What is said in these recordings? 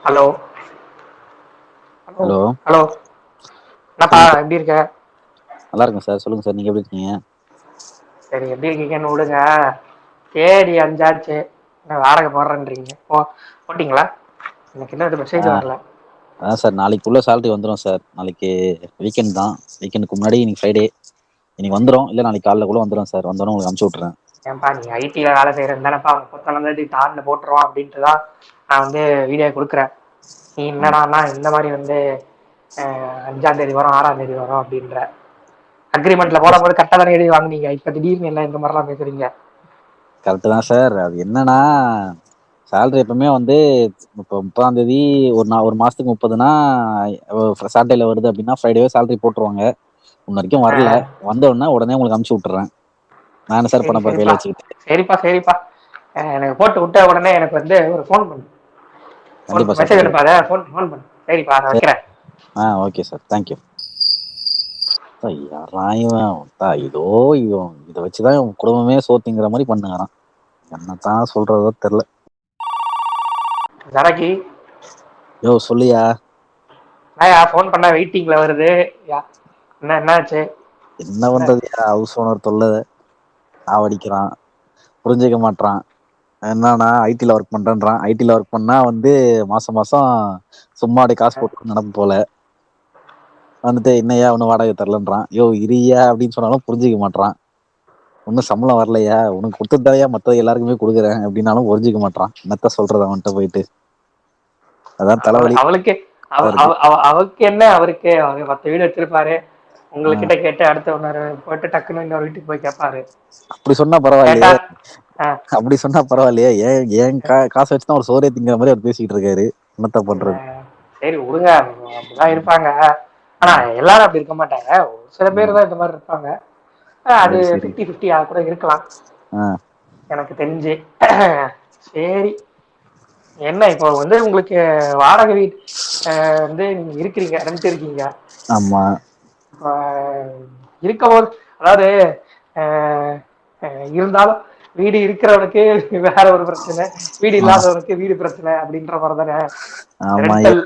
Hello hello hello என்னப்பா சொல்லுங்க sir. எப்படி இருக்க? நல்லா இருக்கேன் சார். சொல்லுங்க சார், நீங்க எப்படி இருக்கீங்க? சரி, எப்படி இருக்கீங்கன்னு விடுங்க. தேதி 5 ஆச்சு, என்ன வாடகை போடுறேன்றீங்க? போட்டீங்களா? எனக்கு இன்னும் இது ஆ மெசேஜ் வரல. அதான் சார், நாளைக்குள்ள சேலரி வந்துடும் சார். நாளைக்கு வீக்கெண்ட் தான். வீக்கெண்டுக்கு முன்னாடி இன்னைக்கு ஃப்ரைடே. இன்னைக்கு வந்துடும், இல்லை நாளைக்கு காலைல கூட வந்துடும் சார். வந்தோடனே உங்களுக்கு அனுப்பிச்சு விட்றேன். ஏன்பா நீ ஐடில வேலை செய்யறது தானேப்பா, 31 டார்ல போட்டுருவோம் அப்படின்ட்டு தான் நான் வீடியோ கொடுக்குறேன். நீ ஆ என்னடான்னா இந்த மாதிரி 5ஆம் தேதி வரும் 6ஆம் தேதி வரும் அப்படின்ற அக்ரிமெண்ட்ல போடும்போது கரெக்டாக தானே எழுதி வாங்குனீங்க. இப்ப திடீர்னு என்ன இந்த மாதிரிலாம் பேசுறீங்க? கரெக்டு தான் சார். அது என்னன்னா, சேலரி எப்பவுமே வந்து இப்போ 30ஆம் தேதி ஒரு மாசத்துக்கு 30னா சாட்டர்டேல வருது அப்படின்னா ஃப்ரைடேவே சேலரி போட்டுருவாங்க. இன்ன வரைக்கும் வரல. வந்த உடனே உங்களுக்கு அனுப்பிச்சு விட்டுறேன். நான் என்ன சார் சரி பண்ண போறேன் சரிப்பா, கையில வச்சுக்கிட்டு? சரிப்பா. எனக்கு போட்டு விட்ட உடனே எனக்கு ஒரு ஃபோன் பண்ணு. கண்டிப்பா சார், மெசேஜ் கண்டிப்பா. அனுப்பாத, ஃபோன் பண்ணு. சரிப்பா, நான் சரி. வைக்கிறேன். Okay sir, thank you. யாரா இவன்? இதோ இதை வச்சுதான் இவன் குடும்பமே சோத்திங்கிற மாதிரி பண்ணுறான். என்னத்தான் சொல்றதோ தெரியல. ஜனகி, யோ சொல்லியா. நான் ஃபோன் பண்ண வெயிட்டிங்ல வருது. யா, என்னாச்சு? என்ன என்ன? பண்றதுயா, ஹவுஸ் ஓனர் தொல்லை சாவடிக்கிறான். புரிஞ்சுக்க மாட்றான். என்னன்னா ஐடில ஒர்க் பண்றேன்றான். ஐடில ஒர்க் பண்ணா வந்து மாசம் மாசம் சும்மா அப்படியே காசு போட்டு நடப்பு போல வந்துட்டு என்னையா ஒன்னும் வாடகை தரலன்றான். யோ இரியா அப்படின்னு சொன்னாலும் புரிஞ்சுக்க மாட்றான். ஒன்னும் சம்பளம் வரலையா, உனக்கு கொடுத்துட்டாயா மத்த எல்லாருக்குமே கொடுக்குறேன் அப்படின்னாலும் புரிஞ்சுக்க மாட்றான். என்னத்த சொல்றது அவன்கிட்ட போயிட்டு? அதான் தலைவலி அவளுக்கு இருக்கு. அவருக்கு என்ன? அவருக்கு அவர் 10 வீடு வச்சிருப்பாரு. ஆஹ் உங்ககிட்ட கேட்டு அடுத்த ஒன்று போயிட்டு டக்குன்னு இன்னொரு வீட்டுக்கு போய் கேட்பாரு. அப்படி சொன்னா கேட்டா பரவாயில்லையே. அப்படி சொன்னா பரவாயில்லையே. ஏன் ஏன் காசை வச்சுதான் ஒரு சோறே திங்கிற மாதிரி அவர் பேசிக்கிட்டு இருக்காரு. என்னத்த இல்ல, பண்றது? சரி விடுங்க, அப்படிதான் இருப்பாங்க. ஆனா எல்லாரும் அப்படி இருக்க மாட்டாங்க, ஒரு சில பேர் ஆஹ் தான் இந்த மாதிரி இருப்பாங்க. அது சரி சரி. 50-50 கூட இருக்கலாம் ஆஹ் எனக்கு தெரிஞ்சு. சரி, என்ன இப்போ உங்களுக்கு வாடகை வீடு நீங்க இருக்கிறீங்க, ரெண்ட் இருக்கீங்க. ஆமா. ஆஹ் இருக்கும்போது, அதாவது ஆஹ் இருந்தாலும் வீடு இருக்கிறவனுக்கு வேற ஒரு பிரச்சனை, வீடு ஆஹ் இல்லாதவனுக்கு வீடு பிரச்சனை அப்படின்ற மாதிரி தானே ஆமா. ரெண்டல்.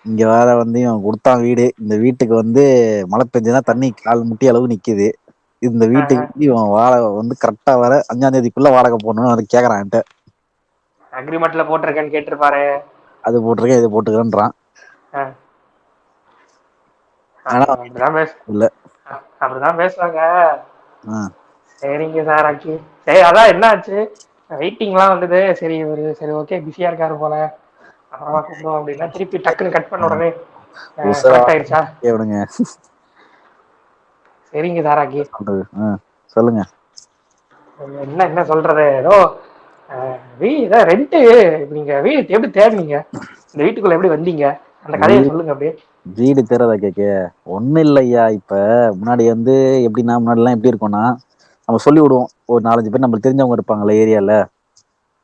இங்க வேற வந்து இவன் கொடுத்தான் வீடு. இந்த வீட்டுக்கு வந்து மழை பெஞ்சுனா தண்ணி கால் முட்டி அளவு நிக்குது. இந்த வீட்டுக்கு வந்து இவன் வாடகை வந்து கரெக்டா வர 5ஆம் தேதிக்குள்ள வாடகை போடணும்னு வந்து கேக்குறான் என்கிட்ட. அக்ரிமெண்ட்ல போட்டிருக்கேன்னு கேட்டிருப்பாரு. அது போட்டிருக்கேன், இது போட்டுக்கிறேன்றான். ஆஹ் ஆனா அப்படிதான் இல்ல. அப்படிதான் பேசுவாங்க. ஆஹ் சரிங்க சார், ஆக்கி. சரி, அதான் என்ன ஆச்சு? வெயிட்டிங்லாம் வந்தது. சரி ஓகே, பிஸியா இருக்காரு போல, அப்புறமா கூப்பிடுவோம் அப்படின்னா திருப்பி டக்குன்னு கட் பண்ண உடனே உசுர கனெக்ட் ஆயிடுச்சா? விடுங்க. சரிங்க சார், ஆக்கி. சொல்றது சொல்லுங்க. என்ன என்ன சொல்றது, ஏதோ வீடு ரெண்ட். நீங்க வீடு எப்படி தேடினீங்க? இந்த வீட்டுக்குள்ள எப்படி வந்தீங்க? அந்த கதையை வீ- சொல்லுங்க அப்படியே. வீடு தேறதா கேக்க? ஒண்ணும் இல்லையா. இப்ப முன்னாடி வந்து எப்படின்னா, முன்னாடி எல்லாம் எப்படி இருக்கும்னா, நம்ம சொல்லி விடுவோம். ஒரு 4-5 பேர் நம்மளுக்கு தெரிஞ்சவங்க இருப்பாங்கல்ல ஏரியால.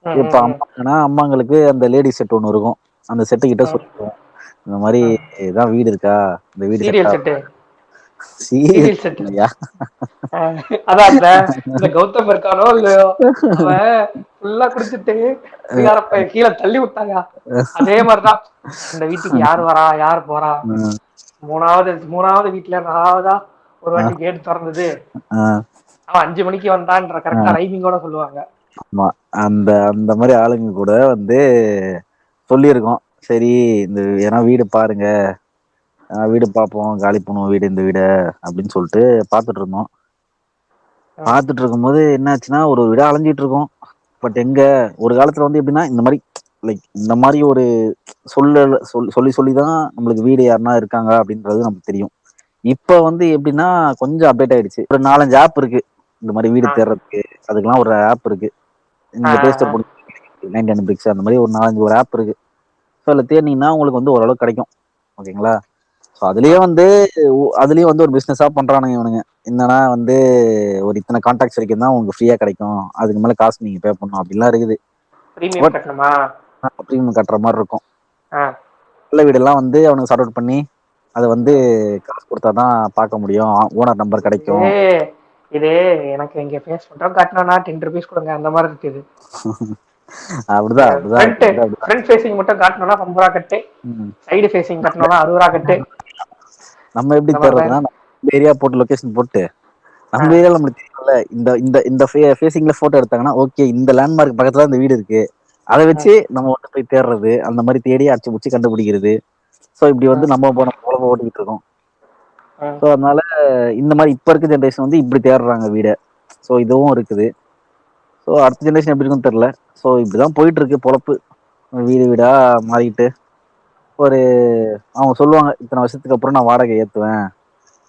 ம் இப்ப ம் ம் அம்மாங்கன்னா அம்மாங்களுக்கு அந்த லேடி செட் ஒண்ணு இருக்கும். அந்த செட்டு கிட்ட ம் சொல்லுவோம், இந்த மாதிரி ம். இதான் வீடு இருக்கா, இந்த வீடு செட் சீரியல் செட்டு, ஆகுதா. Serial serial set. இல்லையா? அதான் இந்த கௌதம் இருக்கானோ இல்லையோ, அவன் ஃபுல்லா குடிச்சிட்டு குடிகார பையன் கீழே தள்ளி விட்டாங்க. அதே மாதிரிதான் அந்த வீட்டுக்கு யார் வரா யார் போறா. மூணாவது வீட்டுல 4வதா ஒரு வாட்டி கேட் திறந்தது. அவன் 5 மணிக்கு வந்தான்ற கரெக்டா ரைமிங்கோட சொல்லுவாங்க. ஆமா. அந்த அந்த மாதிரி ஆளுங்க கூட வந்து சொல்லியிருக்கோம். சரி, இந்த ஏன்னா வீடு பாருங்க, வீடு பார்ப்போம், காலி பண்ணுவோம் வீடு, இந்த வீட அப்படின்னு சொல்லிட்டு பார்த்துட்டு இருந்தோம். ம், பார்த்துட்டு இருக்கும்போது என்னாச்சுன்னா, ஒரு வீடா அலைஞ்சிட்டு இருக்கோம். பட் எங்க ஒரு காலத்துல வந்து எப்படின்னா, இந்த மாதிரி லைக் இந்த மாதிரி ஒரு சொல்லி சொல்லி தான் நம்மளுக்கு வீடு யாருன்னா இருக்காங்க அப்படின்றது நமக்கு தெரியும். இப்ப வந்து எப்படின்னா கொஞ்சம் அப்டேட் ஆயிடுச்சு. ஒரு 4-5 ஆப் இருக்கு இந்த மாதிரி வீடு ஆ, தேடுறதுக்கு. அதுக்கெல்லாம் ஒரு ஆப் இருக்கு. ஆ, நீங்க பிளே ஸ்டோர் ஆ. போட்டு 99 பிக்ஸ் அந்த மாதிரி ஒரு 4-5 ஒரு ஆப் இருக்கு. ஸோ அதில் தேடினீங்கன்னா உங்களுக்கு வந்து ஓரளவு கிடைக்கும். ஓகேங்களா? ஸோ அதுலயே ம். வந்து அதுலயும் வந்து ஒரு பிசினஸா பண்றானுங்க இவனுங்க. என்னன்னா வந்து ஒரு இத்தனை கான்டாக்ட்ஸ் வரைக்கும் தான் உங்களுக்கு ஃப்ரீயா கிடைக்கும், அதுக்கு மேல காசு நீங்க பே பண்ணணும் அப்படிலாம் இருக்குது. பிரீமியம் பட் கட்டணுமா? ப்ரீமியம் கட்டுற மாதிரி இருக்கும். ஆ, நல்ல வீடெல்லாம் வந்து அவனுக்கு சார்ட் அவுட் பண்ணி அதை வந்து ம். காசு கொடுத்தாதான் பார்க்க முடியும், ஓனர் நம்பர் இது கிடைக்கும். இது எனக்கு இங்க ஃபேஸ் பண்றோம் காட்டணும்னா 10 ருபீஸ் கொடுங்க அந்த மாதிரி இருக்குது. அப்படிதான் அப்படிதான் ஃப்ரண்ட் அப்படிதான் அப்படிதான். ஃப்ரண்ட் ஃபேசிங் மட்டும் காட்டணும்னா 50 ரூபா கட்டு, ம். சைடு ஃபேசிங் கட்டணும்னா 60 ரூபா கட்டு. நம்ம எப்படி இந்த மாதிரி தான் தேடுறதுன்னா, இருக்கு. நம்ம ஏரியா போட்டு லொகேஷன் போட்டு ஆ, நம்ம ஏரியால நம்மளுக்கு தெரியும்ல, இந்த இந்த இந்த ஃபேசிங்ல போட்டோ எடுத்தாங்கன்னா ஓகே இந்த லேண்ட்மார்க் பக்கத்துல இந்த வீடு இருக்கு, அதை ஆ, வச்சு நம்ம வந்து போய் தேடுறது, அந்த மாதிரி தேடி அடிச்சு புடிச்சு கண்டுபிடிக்கிறது. சோ இப்படி ஆ, வந்து நம்ம பொழப்ப ஓட்டிக்கிட்டு இருக்கோம். ஆ. சோ அதனால இந்த மாதிரி இப்ப இருக்க ஜென்ரேஷன் வந்து இப்படி தேடுறாங்க வீட. சோ இதுவும் இருக்குது. சோ அடுத்த ஜென்ரேஷன் எப்படி இருக்குன்னு தெரியல. சோ இப்படிதான் போயிட்டு இருக்கு பொழப்பு. வீடு வீடா மாறிட்டு ஒரு அவங்க சொல்லுவாங்க இத்தனை வருஷத்துக்கு அப்புறம் நான் வாடகை ஏத்துவேன்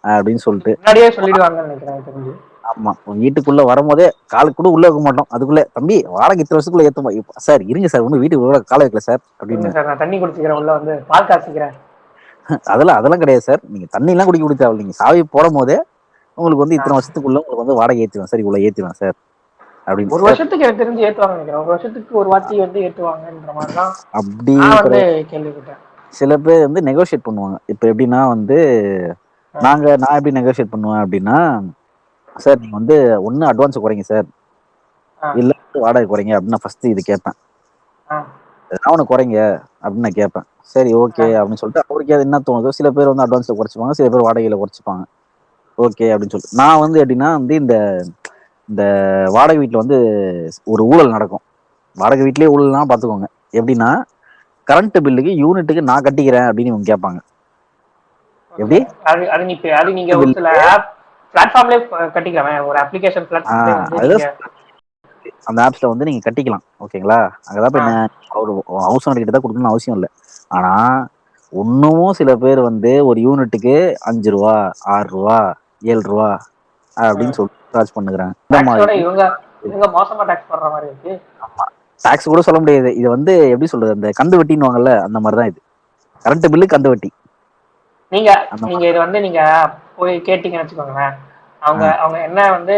அப்படின்னு இது சொல்லிட்டு. முன்னாடியே சொல்லிடுவாங்கன்னு நினைக்கிறேன் எனக்கு தெரிஞ்சு. ஆமா, உங்க வீட்டுக்குள்ள வரும்போதே கால் கூட உள்ள வைக்க மாட்டோம். அதுக்குள்ள தம்பி வாடகை இத்தனை வருஷத்துக்குள்ள ஏத்துமா சார், இருங்க சார், ஒன்னும் வீட்டுக்கு உள்ள கால வைக்கல சார் இருங்க அப்படின்னு. சார், நான் தண்ணி குடிச்சிக்கிறேன், உள்ள வந்து பால் காய்ச்சிக்கிறேன். அதெல்லாம் கிடையாது சார், நீங்க தண்ணி எல்லாம் குடிக்க தேவை, நீங்க சாவி போடும் போதே உங்களுக்கு வந்து ஆ. இத்தனை வருஷத்துக்குள்ள உங்களுக்கு வந்து வாடகை ஏத்துவேன் சார், இவ்வளவு ஏத்துவேன் சார் அப்படின்னு ஒரு சார். வருஷத்துக்கு எனக்கு தெரிஞ்சு ஏத்துவாங்க நினைக்கிறேன். ஒரு வருஷத்துக்கு ஒரு வாட்டி வந்து ஏத்துவாங்கன்ற மாதிரிதான் அப்படி நான் வந்து கிடையாது. கேள்விப்பட்டேன். சில பேர் வந்து நெகோஷியேட் பண்ணுவாங்க. இப்ப எப்படின்னா வந்து ஆ, நான் எப்படி நெகோஷியேட் பண்ணுவேன் அப்படின்னா, சார் நீங்க வந்து ஒண்ணு அட்வான்ஸ் குறைங்க சார், ஆ, இல்ல வந்து வாடகை குறைங்க அப்படின்னு நான் ஃபர்ஸ்ட் இது கேட்பேன். ஆ, அவனை குறைங்க அப்படின்னு நான் கேட்பேன். சரி ஓகே ஆ. அப்படின்னு சொல்லிட்டு அவருக்கு அது என்ன தோணுதோ, சில பேர் வந்து அட்வான்ஸ்ல குறைச்சிப்பாங்க, சில பேர் வாடகையில குறைச்சிப்பாங்க. ஓகே அப்படின்னு சொல்லிட்டு நான் வந்து எப்படின்னா வந்து இந்த இந்த வாடகை வீட்டுல வந்து ஒரு ஊழல் நடக்கும். வாடகை வீட்லயே ஊழல்னா பாத்துக்கோங்க. எப்படின்னா கரண்ட் பில்லுக்கு யூனிட்டுக்கு நான் கட்டிக்கிறேன் அப்படின்னு இவங்க கேட்பாங்க. ஓகே. எப்படி அது நீங்க கரண்ட் ஒரு சில பில்லுக்கு ஆப் பிளாட்ஃபார்ம்லேயே கட்டிக்கலாம். ஒரு அப்ளிகேஷன் பிளாட்ஃபார்ம்லேயே வந்து நீங்க. அதுதான் அந்த ஆப்ஸ்ல வந்து நீங்க கட்டிக்கலாம். ஓகேங்களா, அங்கதான் ஆ, இப்ப என்ன ஒரு ஹவுஸ் ஓனர் கிட்ட தான் கொடுக்கணும்னு அவசியம் இல்லை. ஆனா இன்னமும் சில பேர் வந்து ஒரு யூனிட்டுக்கு 5 ரூபா, 6 ரூபா, 7 ரூபா அப்படின்னு சொல்லி சார்ஜ் பண்ணுகிறாங்க. இந்த டாக்ஸோட மாதிரி இவங்க இவங்க மோசமா டாக்ஸ் போடுற மாதிரி இருக்கு. டாக்ஸ் கூட சொல்ல முடியாது. இது வந்து எப்படி சொல்றது, அந்த கந்து வட்டின்னுவாங்கல்ல அந்த மாதிரிதான் இது. கரண்ட் பில்லு கந்து வட்டி நீங்க அந்த நீங்க மாதிரி. இது வந்து நீங்க போய் கேட்டீங்கன்னு வச்சுக்கோங்களேன். அவங்க ஆ, அவங்க என்ன வந்து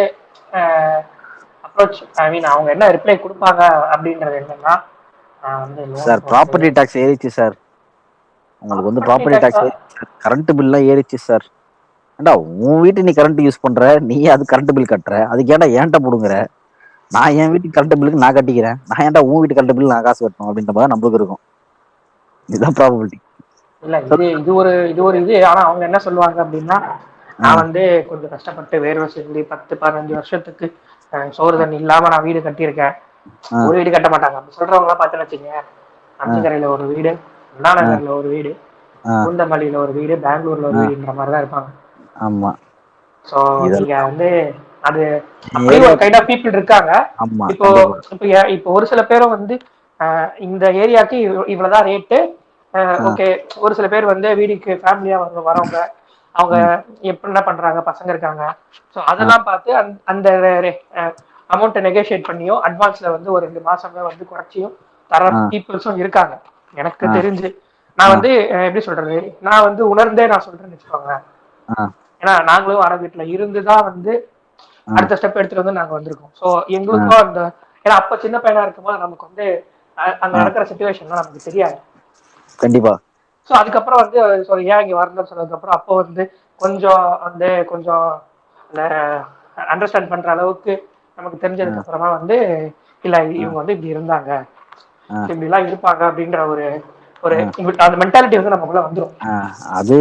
அப்ரோச், ஐ மீன் அவங்க என்ன ரிப்ளை கொடுப்பாங்க அப்படின்றது என்னன்னா, நான் வந்து லோன் சார் போட்டு ப்ராப்பர்ட்டி டாக்ஸ் ஏறிச்சு சார், உங்களுக்கு வந்து ப்ராப்பர்ட்டி ப்ராப்பர்ட்டி டாக்ஸ். டாக்ஸ் ஏறிச்சு சார், கரண்ட் பில்லாம் ஏறிச்சு சார். ஏண்டா உன் வீட்டு நீ கரண்ட் யூஸ் பண்ற, நீ அது கரண்ட் பில் கட்டுற, அதுக்கு ஏன்டா ஏன்ட்ட போடுங்கிற, நான் என் வீட்டுக்கு கரண்ட் பில்லுக்கு நான் கட்டிக்கிறேன், நான் ஏன்டா உன் வீட்டு கரண்ட் பில் நான் காசு கட்டணும் அப்படின்ற மாதிரி நம்மளுக்கு இருக்கும். இதுதான் ப்ராபபிலிட்டி. இல்ல, இது ஒரு இது. ஆனா அவங்க என்ன சொல்லுவாங்க அப்படின்னா, ஆ, நான் வந்து கொஞ்சம் கஷ்டப்பட்டு வேர்வை சிந்தி 10 15 வருஷத்துக்கு சோறு தண்ணி இல்லாம நான் வீடு கட்டியிருக்கேன். ஆ, ஒரு வீடு கட்ட மாட்டாங்க அப்படி சொல்றவங்க எல்லாம் பார்த்தேன்னு வச்சுங்க. ஆ, அம்மிக்கரையில ஒரு வீடு, அண்ணா ஆ, நகர்ல ஒரு வீடு, ஆ, பூந்தமல்லியில ஒரு வீடு, பெங்களூர்ல ஒரு ஆ, வீடுன்ற மாதிரி தான் இருப்பாங்க. ஆமா. ஸோ நீங்க இதெல்லாம் வந்து அது அப்படியும் ஏரியா. ஒரு கைண்ட் ஆஃப் பீப்புள் இருக்காங்க. ஆமா இப்போ கண்டிப்பா. இப்போ ஒரு சில பேரும் வந்து இந்த ஏரியாக்கு இவ்வளவுதான் ரேட்டு. ஆ, ஓகே. ஒரு சில பேர் வந்து வீடுக்கு ஃபேமிலியா வரவங்க, அவங்க ம், எப்படி என்ன பண்றாங்க, பசங்க இருக்காங்க. ஸோ ஆ, அதெல்லாம் பார்த்து அந்த அமௌண்ட்டை நெகோஷியேட் பண்ணியும் அட்வான்ஸ்ல வந்து ஒரு 2 மாசமே வந்து குறைச்சியும் தர ஆ, பீப்புள்ஸும் இருக்காங்க எனக்கு ஆ, தெரிஞ்சு. நான் ஆ, வந்து எப்படி சொல்றது, நான் வந்து உணர்ந்தே நான் சொல்றேன்னு வச்சுக்கோங்க. ஆ, ஏன்னா நாங்களும் வாடகை வீட்டுல இருந்துதான் வந்து ஆ, அடுத்த ஸ்டெப் எடுத்துட்டு வந்து நாங்க வந்திருக்கோம். ஸோ ஆ, எங்களுக்கும் அந்த, ஏன்னா அப்ப சின்ன பையனா இருக்கும்போது நமக்கு வந்து அங்க ஆ, நடக்கிற சுச்சுவேஷன்லாம் நமக்கு தெரியாது. கண்டிப்பா. ஸோ அதுக்கப்புறம் வந்து ஏன் இங்க வரணும்னு சொன்னதுக்கப்புறம் அப்போ வந்து கொஞ்சம் வந்து கொஞ்சம் அந்த அண்டர்ஸ்டாண்ட் பண்ற அளவுக்கு நமக்கு ஆ, தெரிஞ்சதுக்கு அப்புறமா வந்து, இல்ல ஆ, இவங்க வந்து இப்படி இருந்தாங்க, ஆ, இப்படி எல்லாம் இருப்பாங்க அப்படின்ற ஒரு ஒரு ஆ, அந்த மென்டாலிட்டி வந்து நமக்குள்ள வந்துடும். ஆ. அது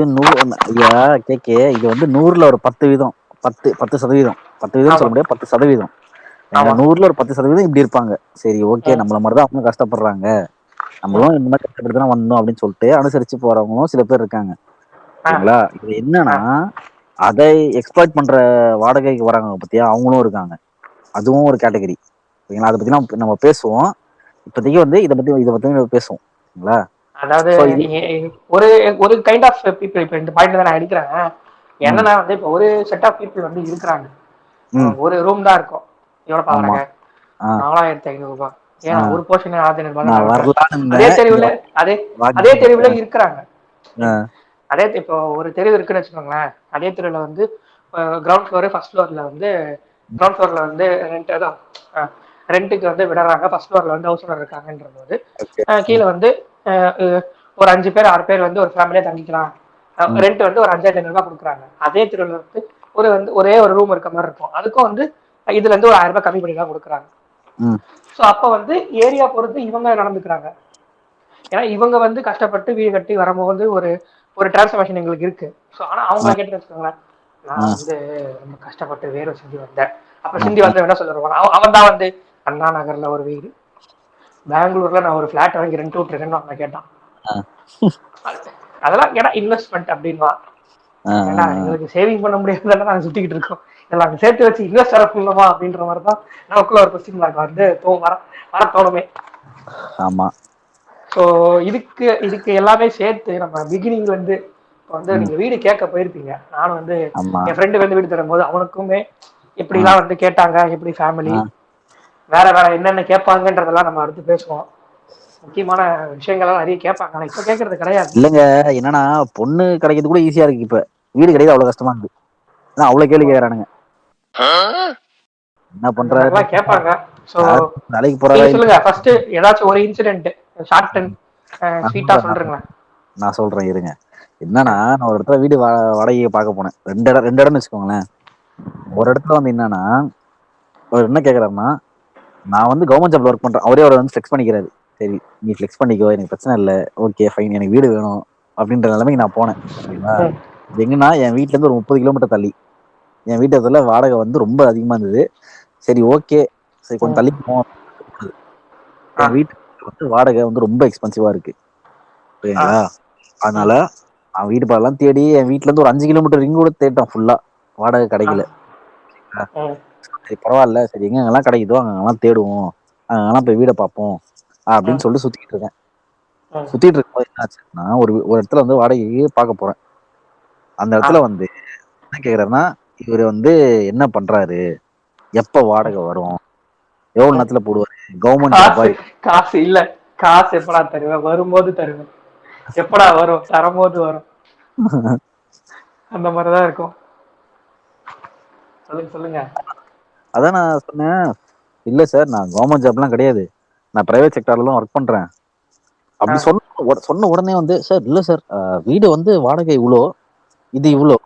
ஐயா கேக்கே, இது வந்து 100ல ஒரு 10 வீதம், 10% 10 வீதம் ஆமா, சொல்ல முடியாது, 10%. ஆமா. 100ல ஒரு 10% இப்படி இருப்பாங்க. சரி ஓகே, ம், நம்மள மாதிரிதான் அவங்க கஷ்டப்படுறாங்க, ம். நம்மளும் இந்த மாதிரி கஷ்டப்பட்டு தான் வந்தோம் அப்படின்னு சொல்லிட்டு அனுசரிச்சு போறவங்களும் சில பேர் இருக்காங்க. ஆ, சரிங்களா, இது ஆ. என்னன்னா அதை எக்ஸ்ப்ளாய்ட் பண்ற வாடகைக்கு வராங்க பத்தியா, அவங்களும் இருக்காங்க. அதுவும் ஒரு கேட்டகரி. ஓகேங்களா, அதை பத்தி நம்ம பேசுவோம். இப்போதைக்கு வந்து இதை பத்தி பேசுவோம். சரிங்களா. அதாவது சோ இது. ஒரு ஒரு கைண்ட் ஆஃப் பீப்புள், இப்ப இந்த பாயிண்ட் தான் நான் எடுக்கிறேன். ம், என்னன்னா வந்து இப்போ ஒரு செட் ஆஃப் பீப்புள் வந்து இருக்கிறாங்க. ம், ஒரு ரூம் தான் இருக்கும். எவ்வளோப்பா ஆமா. வாடகை? ஆ, 4500 ரூபாய். ஆ. ஏன் ஒரு போர்ஷன் 1500 நான் நான் விட்டுறேன். வரலான்னு அதே இருந்தேன், இங்க தெருவில் அதே அதே தெருவில் வாங்கிட்டேன். இருக்கிறாங்க. ஆ, அதே இப்போ ஒரு தெருவு இருக்குன்னு வச்சுக்கோங்களேன். அதே தெருவில் வந்து கிரவுண்ட் ஃப்ளோரு, ஃபர்ஸ்ட் ஃப்ளோர்ல வந்து கிரவுண்ட் ஃப்ளோர்ல வந்து ரெண்ட் தான் ரெண்ட்டுக்கு வந்து விடுறாங்க. ஃபர்ஸ்ட் ஃப்ளோர்ல வந்து ஹவுஸ் ஓனர் இருக்காங்கன்ற போது ஓகே. கீழே வந்து ஒரு 5 பேர் 6 பேர் வந்து ஒரு ஃபேமிலியா தங்கிக்கலாம். ம், ரெண்ட் வந்து ஒரு 5500 ரூபாய் கொடுக்குறாங்க. அதே தெருவில் வந்து ஒரே ஒரு ரூம் இருக்க மாதிரி இருக்கும். அதுக்கும் வந்து இதுல இருந்து ஒரு 1000 ரூபாய் கம்மி பண்ணி தான் கொடுக்குறாங்க. ம், ஸோ அப்ப வந்து ஏரியா பொறுத்து இவங்க நடந்துக்கிறாங்க. ஏன்னா இவங்க வந்து கஷ்டப்பட்டு வீடு கட்டி வரும்போது ஒரு ஒரு டிரான்ஸ்ஃபர்மேஷன் எங்களுக்கு இருக்கு. ஸோ ஆனா அவங்கள கேட்டு வச்சுக்கோங்களேன், நான் வந்து ரொம்ப கஷ்டப்பட்டு வேலை செஞ்சு வந்தேன். அப்ப சிந்தி வந்து என்ன சொல்லுவான், அவன் தான் வந்து அண்ணா நகர்ல ஒரு வீடு, பெங்களூர்ல நான் ஒரு ஃபிளாட் வாங்கி ரெண்ட் விட்டுருக்கேன்னு அவன் கேட்டான். அதெல்லாம் ஏன்னா இன்வெஸ்ட்மெண்ட் அப்படின்வா. ஏன்னா எங்களுக்கு சேவிங் பண்ண முடியாதனால நாங்க சுத்திக்கிட்டு இருக்கோம், நாங்க சேர்த்து வச்சு இன்வெஸ்ட் பண்ணலாமா அப்படின்ற மாதிரி தான் நமக்குள்ள ஒரு கொஸ்டின் மார்க் வந்து வர வர தோணுமே. ஆமா. ஸோ இதுக்கு இதுக்கு எல்லாமே சேர்த்து நம்ம பிகினிங் வந்து வந்து நீங்க வீடு கேட்க போயிருப்பீங்க. நானும் வந்து ஆமா. என் ஃப்ரெண்டு வந்து வீடு தரும்போது அவனுக்குமே எப்படிலாம் வந்து கேட்டாங்க, எப்படி ஃபேமிலி, ஆ. வேற வேற என்னென்ன கேட்பாங்கன்றதெல்லாம் நம்ம அடுத்து பேசுவோம். முக்கியமான விஷயங்கள்லாம் நிறைய கேட்பாங்க, ஆனா இப்ப கேட்கறது கிடையாது. இல்லங்க, என்னன்னா பொண்ணு கிடைக்கிறது கூட ஈஸியா இருக்கு, இப்ப வீடு கிடையாது அவ்வளவு கஷ்டமா இருக்கு. அவ்வளவு கேள்வி கேக்குறானுங்க. என்ன அந்த பண்றாரு, மாதிரிலாம் கேட்பாங்க. ஸோ வேலைக்கு போறாரா நீங்க இல்ல? சொல்லுங்க ஃபர்ஸ்ட், ஏதாச்சும் ஒரு இன்சிடென்ட் ஷார்ட் அண்ட் நான் ஸ்வீட்டா சொல்றேன் நான் சொல்றீங்களா? நான் சொல்றேன் இருங்க. என்னன்னா, நான் ஒரு இடத்துல வீடு வாடகையை பார்க்க போனேன். ரெண்டு இடம்னு வச்சுக்கோங்களேன். ஒரு இடத்துல வந்து என்னன்னா, அவர் என்ன கேக்குறாருன்னா, நான் வந்து கவர்மெண்ட் ஜாப்ல ஒர்க் பண்றேன். அவரே அவரை வந்து ஃபிளெக்ஸ் பண்ணிக்கிறாரு. சரி, நீ ஃபிளெக்ஸ் பண்ணிக்கோ, எனக்கு பிரச்சனை இல்லை, ஓகே ஃபைன், எனக்கு வீடு வேணும் அப்படின்ற நிலைமைக்கு நான் போனேன். ஓகேங்களா? ம், இது எங்கன்னா, என் வீட்ல இருந்து ஒரு 30 கிலோமீட்டர் தள்ளி. என் வீட்டுல வாடகை வந்து ரொம்ப அதிகமா இருந்தது. சரி, ஓகே, சரி கொஞ்சம் ம். தள்ளி போவோம். ஆ, என் வீட்டுக்கு வந்து வாடகை வந்து ரொம்ப எக்ஸ்பென்சிவா இருக்கு. ஆ, ஓகேங்களா? அதனால ம், அவன் வீட்டு பாடெல்லாம் தேடி என் வீட்ல இருந்து ஒரு 5 கிலோமீட்டர் ரிங் கூட தேட்டோம் ஃபுல்லா. வாடகை ஆ, கிடைக்கல. ம், சரி பரவாயில்ல, சரி எங்கெங்கெல்லாம் கிடைக்குதோ அங்கெல்லாம் தேடுவோம், அங்கெல்லாம் போய் வீடை பார்ப்போம் அப்படின்னு ம், சொல்லிட்டு சுத்திட்டு இருக்கேன். ம், சுத்திட்டு இருக்கும்போது என்ன ஆச்சுன்னா, ஒரு ஒரு இடத்துல வந்து வாடகைக்கு பார்க்க போறேன். அந்த ஆ, இடத்துல வந்து என்ன கேக்குறாருன்னா, இவரு வந்து என்ன பண்றாரு, எப்ப வாடகை வரும், எவ்வளவு ம். நேரத்துல போடுவாரு, கவர்மெண்ட் ஜாபா? காசு காசு இல்ல, காசு எப்படா தருவேன், வரும்போது தருவேன், எப்படா வரும், தரும்போது வரும், அந்த மாதிரிதான் இருக்கும். சொல்லுங்க சொல்லுங்க. அதான் நான் சொன்னேன், இல்ல சார் நான் கவர்மெண்ட் ஜாப்லாம் கிடையாது, நான் பிரைவேட் செக்டார்ல ஒர்க் பண்றேன். ஆ, அப்படி சொன்ன உடனே வந்து, சார் இல்ல சார், வீடு வந்து வாடகை இவ்வளோ, இது ம், இவ்வளோ,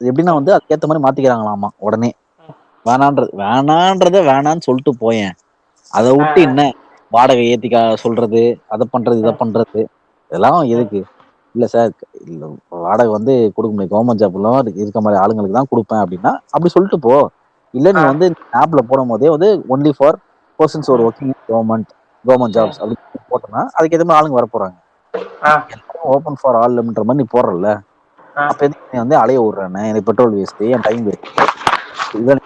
எப்படின்னா ம், வந்து அதுக்கேத்த மாதிரி மாத்திக்கிறாங்களாமா உடனே. ம். வேணான்றத வேணான்னு சொல்லிட்டு போயேன், அதை ஆ, விட்டு என்ன வாடகை ஏத்திக்க சொல்றது, அதை பண்றது இதை ம், பண்றது, இதெல்லாம் ம், எதுக்கு? இல்ல சார், இல்ல வாடகை வந்து கொடுக்க முடியும், கவர்மெண்ட் ஜாப்லாம் இருக்க மாதிரி ஆளுங்களுக்கு தான் கொடுப்பேன் அப்படின்னா அப்படி சொல்லிட்டு போ. இல்ல நீ ஆ, வந்து ஆப்ல போடும் போதே வந்து ஒன்லி ஃபார் பர்சன்ஸ் ஒரு ம், ஒர்க்கிங் கவர்மெண்ட் ம், ஜாப்ஸ் அப்படின்னு போட்டோம்னா அதுக்கு எதுவுமே ஆளுங்க வர போறாங்க. ஆ, ஓப்பன் ஃபார் ஆல்ன்ற மாதிரி நீ போடுறல, ஆ, அப்ப எதுக்கு நீ வந்து அலைய விடுறேன்னு, எனக்கு பெட்ரோல் வேஸ்ட், என் டைம் வேஸ்ட், இதான்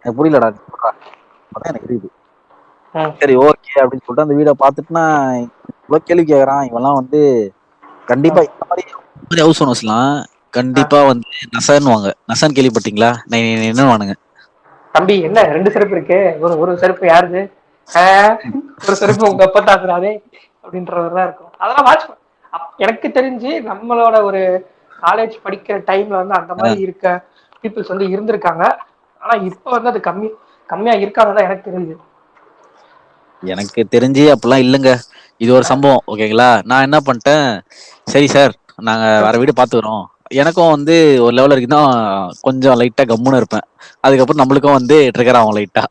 எனக்கு புரியலடா, நீ சொல்றா. அப்பதான் எனக்கு தெரியுது. ம், சரி ஓகே அப்படின்னு சொல்லிட்டு அந்த வீடை பார்த்துட்டு நான் இவ்வளவு கேள்வி கேட்கறான், இவெல்லாம் வந்து கண்டிப்பா ம். இந்த மாதிரி ஹவுஸ் ஓனர்ஸ்லாம் ஆ. கண்டிப்பா வந்து நசன்னுவாங்க. நசன் கேள்விப்பட்டீங்களா? என்னவானுங்க? தம்பி என்ன ரெண்டு செருப்பு இருக்கு, ஒரு ஒரு செருப்பு யாருது, ஆ, ஒரு செருப்பு உங்க அப்பா தாக்குறாதே அப்படின்றதுதான் இருக்கும். அதெல்லாம் வாட்ச் எனக்கு தெரிஞ்சு நம்மளோட ஒரு காலேஜ் படிக்கிற டைம்ல வந்து அந்த மாதிரி இருக்க பீப்புள்ஸ் வந்து இருந்திருக்காங்க. ஆனா இப்ப வந்து அது கம்மியா இருக்காங்கதான் எனக்கு தெரியுது. எனக்கு தெரிஞ்சு அப்படிலாம் இல்லைங்க. இது ஒரு சம்பவம், ஓகேங்களா? நான் என்ன பண்ணிட்டேன், சரி சார், நாங்க வேற வீடு பாத்துக்கிறோம். எனக்கும் வந்து ஒரு லெவல் வரைக்கும் தான் கொஞ்சம் லைட்டா கம்முன்னு இருப்பேன். அதுக்கப்புறம் நம்மளுக்கும் வந்து ட்ரிகர் ஆகும் லைட்டா.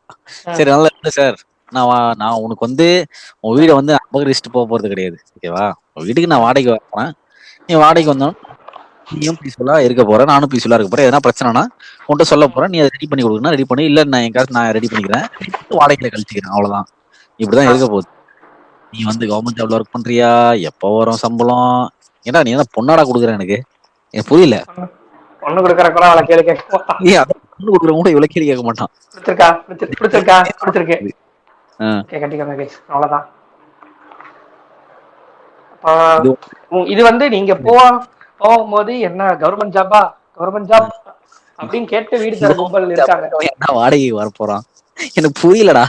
சரி நல்லா இல்லை சார், நான் உனக்கு வந்து உன் வீடை வந்து அபகரிச்சுட்டு போக போறது கிடையாது, ஓகேவா? உன் வீட்டுக்கு நான் வாடகைக்கு வரேன். நீ வாடகைக்கு வந்தாலும் நீயும் பீஸ்ஃபுல்லா இருக்க போற, நானும் பீஸ்ஃபுல்லா இருக்க போறேன். எதனா பிரச்சனைனா உன்கிட்ட சொல்ல போறேன், நீ அதை ரெடி பண்ணி கொடுக்கணும், ரெடி பண்ணி, இல்ல நான் என் காசு நான் ரெடி பண்ணிக்கிறேன், ரெடி பண்ணிட்டு வாடகையில கழிச்சுக்கிறேன், அவ்வளவுதான். இப்படிதான் இருக்க போகுது. நீ வந்து கவர்மெண்ட் ஜாப்ல ஒர்க் பண்றியா, எப்போ வரும் சம்பளம், ஏன்டா நீ என்ன பொண்ணாடா கொடுக்குற, எனக்கு புரியல. ஒண்ணு கொடுக்குற கூட அவளை கேள்வி கேட்க மாட்டான். நீ அதை பொண்ணு கொடுக்குறவங்க கூட இவ்வளவு கேள்வி கேட்க மாட்டான். பிடிச்சிருக்கா, பிடிச்சிருக்கா, பிடிச்சிருக்கு, ஆஹ் ஓகே கட்டிக்கோங்க கைஸ், அவ்வளவுதான். இது இது வந்து நீங்க போகும்போது என்ன கவர்மெண்ட் ஜாபா, கவர்மெண்ட் ஜாப் அப்படின்னு கேட்டு வீடு தர கும்பல் government job இருக்காங்க. இருக்கவன் என்ன வாடகைக்கு வர போறான், எனக்கு புரியலடா.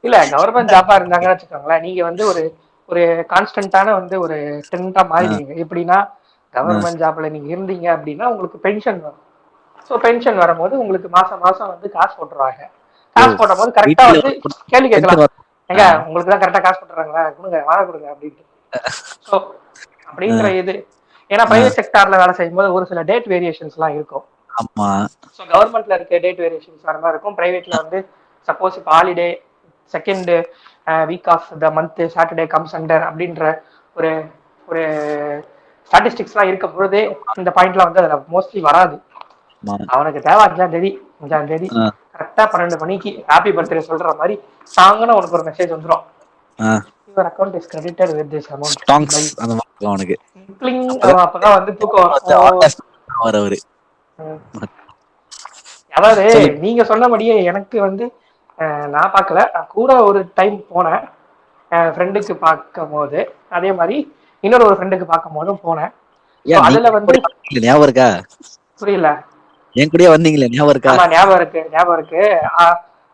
இல்ல கவர்மெண்ட் ஜாபா இருந்தாங்கன்னு வச்சுக்கோங்களேன், நீங்க வந்து ஒரு ஒரு கான்ஸ்டன்டான வந்து ஒரு டென்டா ஆஹ் மாறிடுவீங்க. எப்படின்னா ஆஹ் கவர்மெண்ட் ஜாப்ல நீங்க இருந்தீங்க அப்படின்னா உங்களுக்கு பென்ஷன் வரும். ஸோ பென்ஷன் வரும்போது உங்களுக்கு மாசம் மாசம் வந்து காசு போட்டுருவாங்க. ஓ, காசு போடும் போது கரெக்டா வீட்டுல வந்து ஒர்க் கேள்வி பென்ஷன் கேட்கலாம், வர. எங்க உங்களுக்கு தான் கரெக்டா காசு போட்டுறாங்களா, கொடுங்க வாழ கொடுங்க அப்படின்ட்டு. ஸோ அப்படின்ற ஆஹ் இது, ஏன்னா ஆஹ் பிரைவேட் செக்டார்ல வேலை செய்யும்போது ஒரு சில டேட் வேரியேஷன்ஸ் எல்லாம் இருக்கும். ஆமா. ஸோ கவர்மெண்ட்ல இருக்க டேட் வேரியேஷன்ஸ் வேற மாதிரி இருக்கும், பிரைவேட்ல வந்து சப்போஸ் இப்போ holiday second week of the month Saturday comes under அப்படின்ற ஒரு ஒரு ஸ்டாட்டிஸ்டிக்ஸ்லாம் இருக்கும் பொழுது இந்த பாயிண்ட்லாம் வந்து அதில் மோஸ்ட்லி வராது. அவனுக்கு தேவை 5ஆம் தேதி 5ஆம் தேதி கரெக்டா 12 மணிக்கு ஹாப்பி பர்த்டே சொல்ற மாதிரி டாங்கன்னு உனக்கு ஒரு மெசேஜ் வந்துடும். Your account is credited with this amount by அந்த மாதிரி அவனுக்கு கிளிங். அவன் அப்பதான் வந்து தூக்கம் அவரு. அதாவது நீங்க சொன்னபடியே எனக்கு வந்து நான் பார்க்கல, நான் கூட ஒரு டைம் போனேன் ஃப்ரெண்டுக்கு பார்க்கும் போது, அதே மாதிரி இன்னொரு ஒரு ஃப்ரெண்டுக்கு பார்க்கும் போதும் போனேன். அதுல வந்து ஞாபகம் இருக்கா? புரியல. என் கூடயே வந்தீங்களே ஞாபகம் இருக்கா? ஆமா ஞாபகம் இருக்கு ஞாபகம் இருக்கு.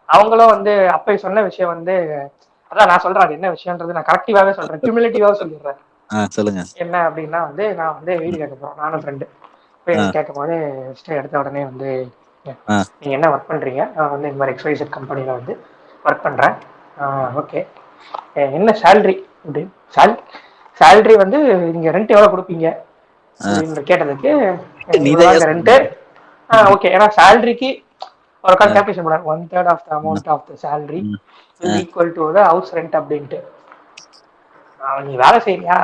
அவங்களும் வந்து அப்ப சொன்ன விஷயம் வந்து அதான் நான் சொல்றேன். அது என்ன விஷயம்ன்றது நான் கரெக்டிவாவே சொல்றேன், கியூமுலேட்டிவாவே சொல்லிடுறேன். சொல்லுங்க. என்ன அப்படின்னா வந்து நான் வந்து வீடு கேட்க போறோம் நானும் ஃப்ரெண்டு. கேட்கும் போது எடுத்த உடனே வந்து நீங்க என்ன ஒர்க் பண்றீங்க? நான் வந்து இந்த மாதிரி XYZ கம்பெனில வந்து ஒர்க் பண்றேன். ஓகே, என்ன சேலரி அப்படின்னு. சேலரி வந்து நீங்க ரெண்ட் எவ்வளவு கொடுப்பீங்க அப்படின்னு கேட்டதுக்கு ரெண்ட் ஓகே, ஏன்னா சேலரிக்கு ஒரு கால் கேல்குலேஷன் பண்ணாரு. 1/3 of the amount of the salary will equal to the house rent அப்படின்ட்டு. நீ வேலை செய்யறியா,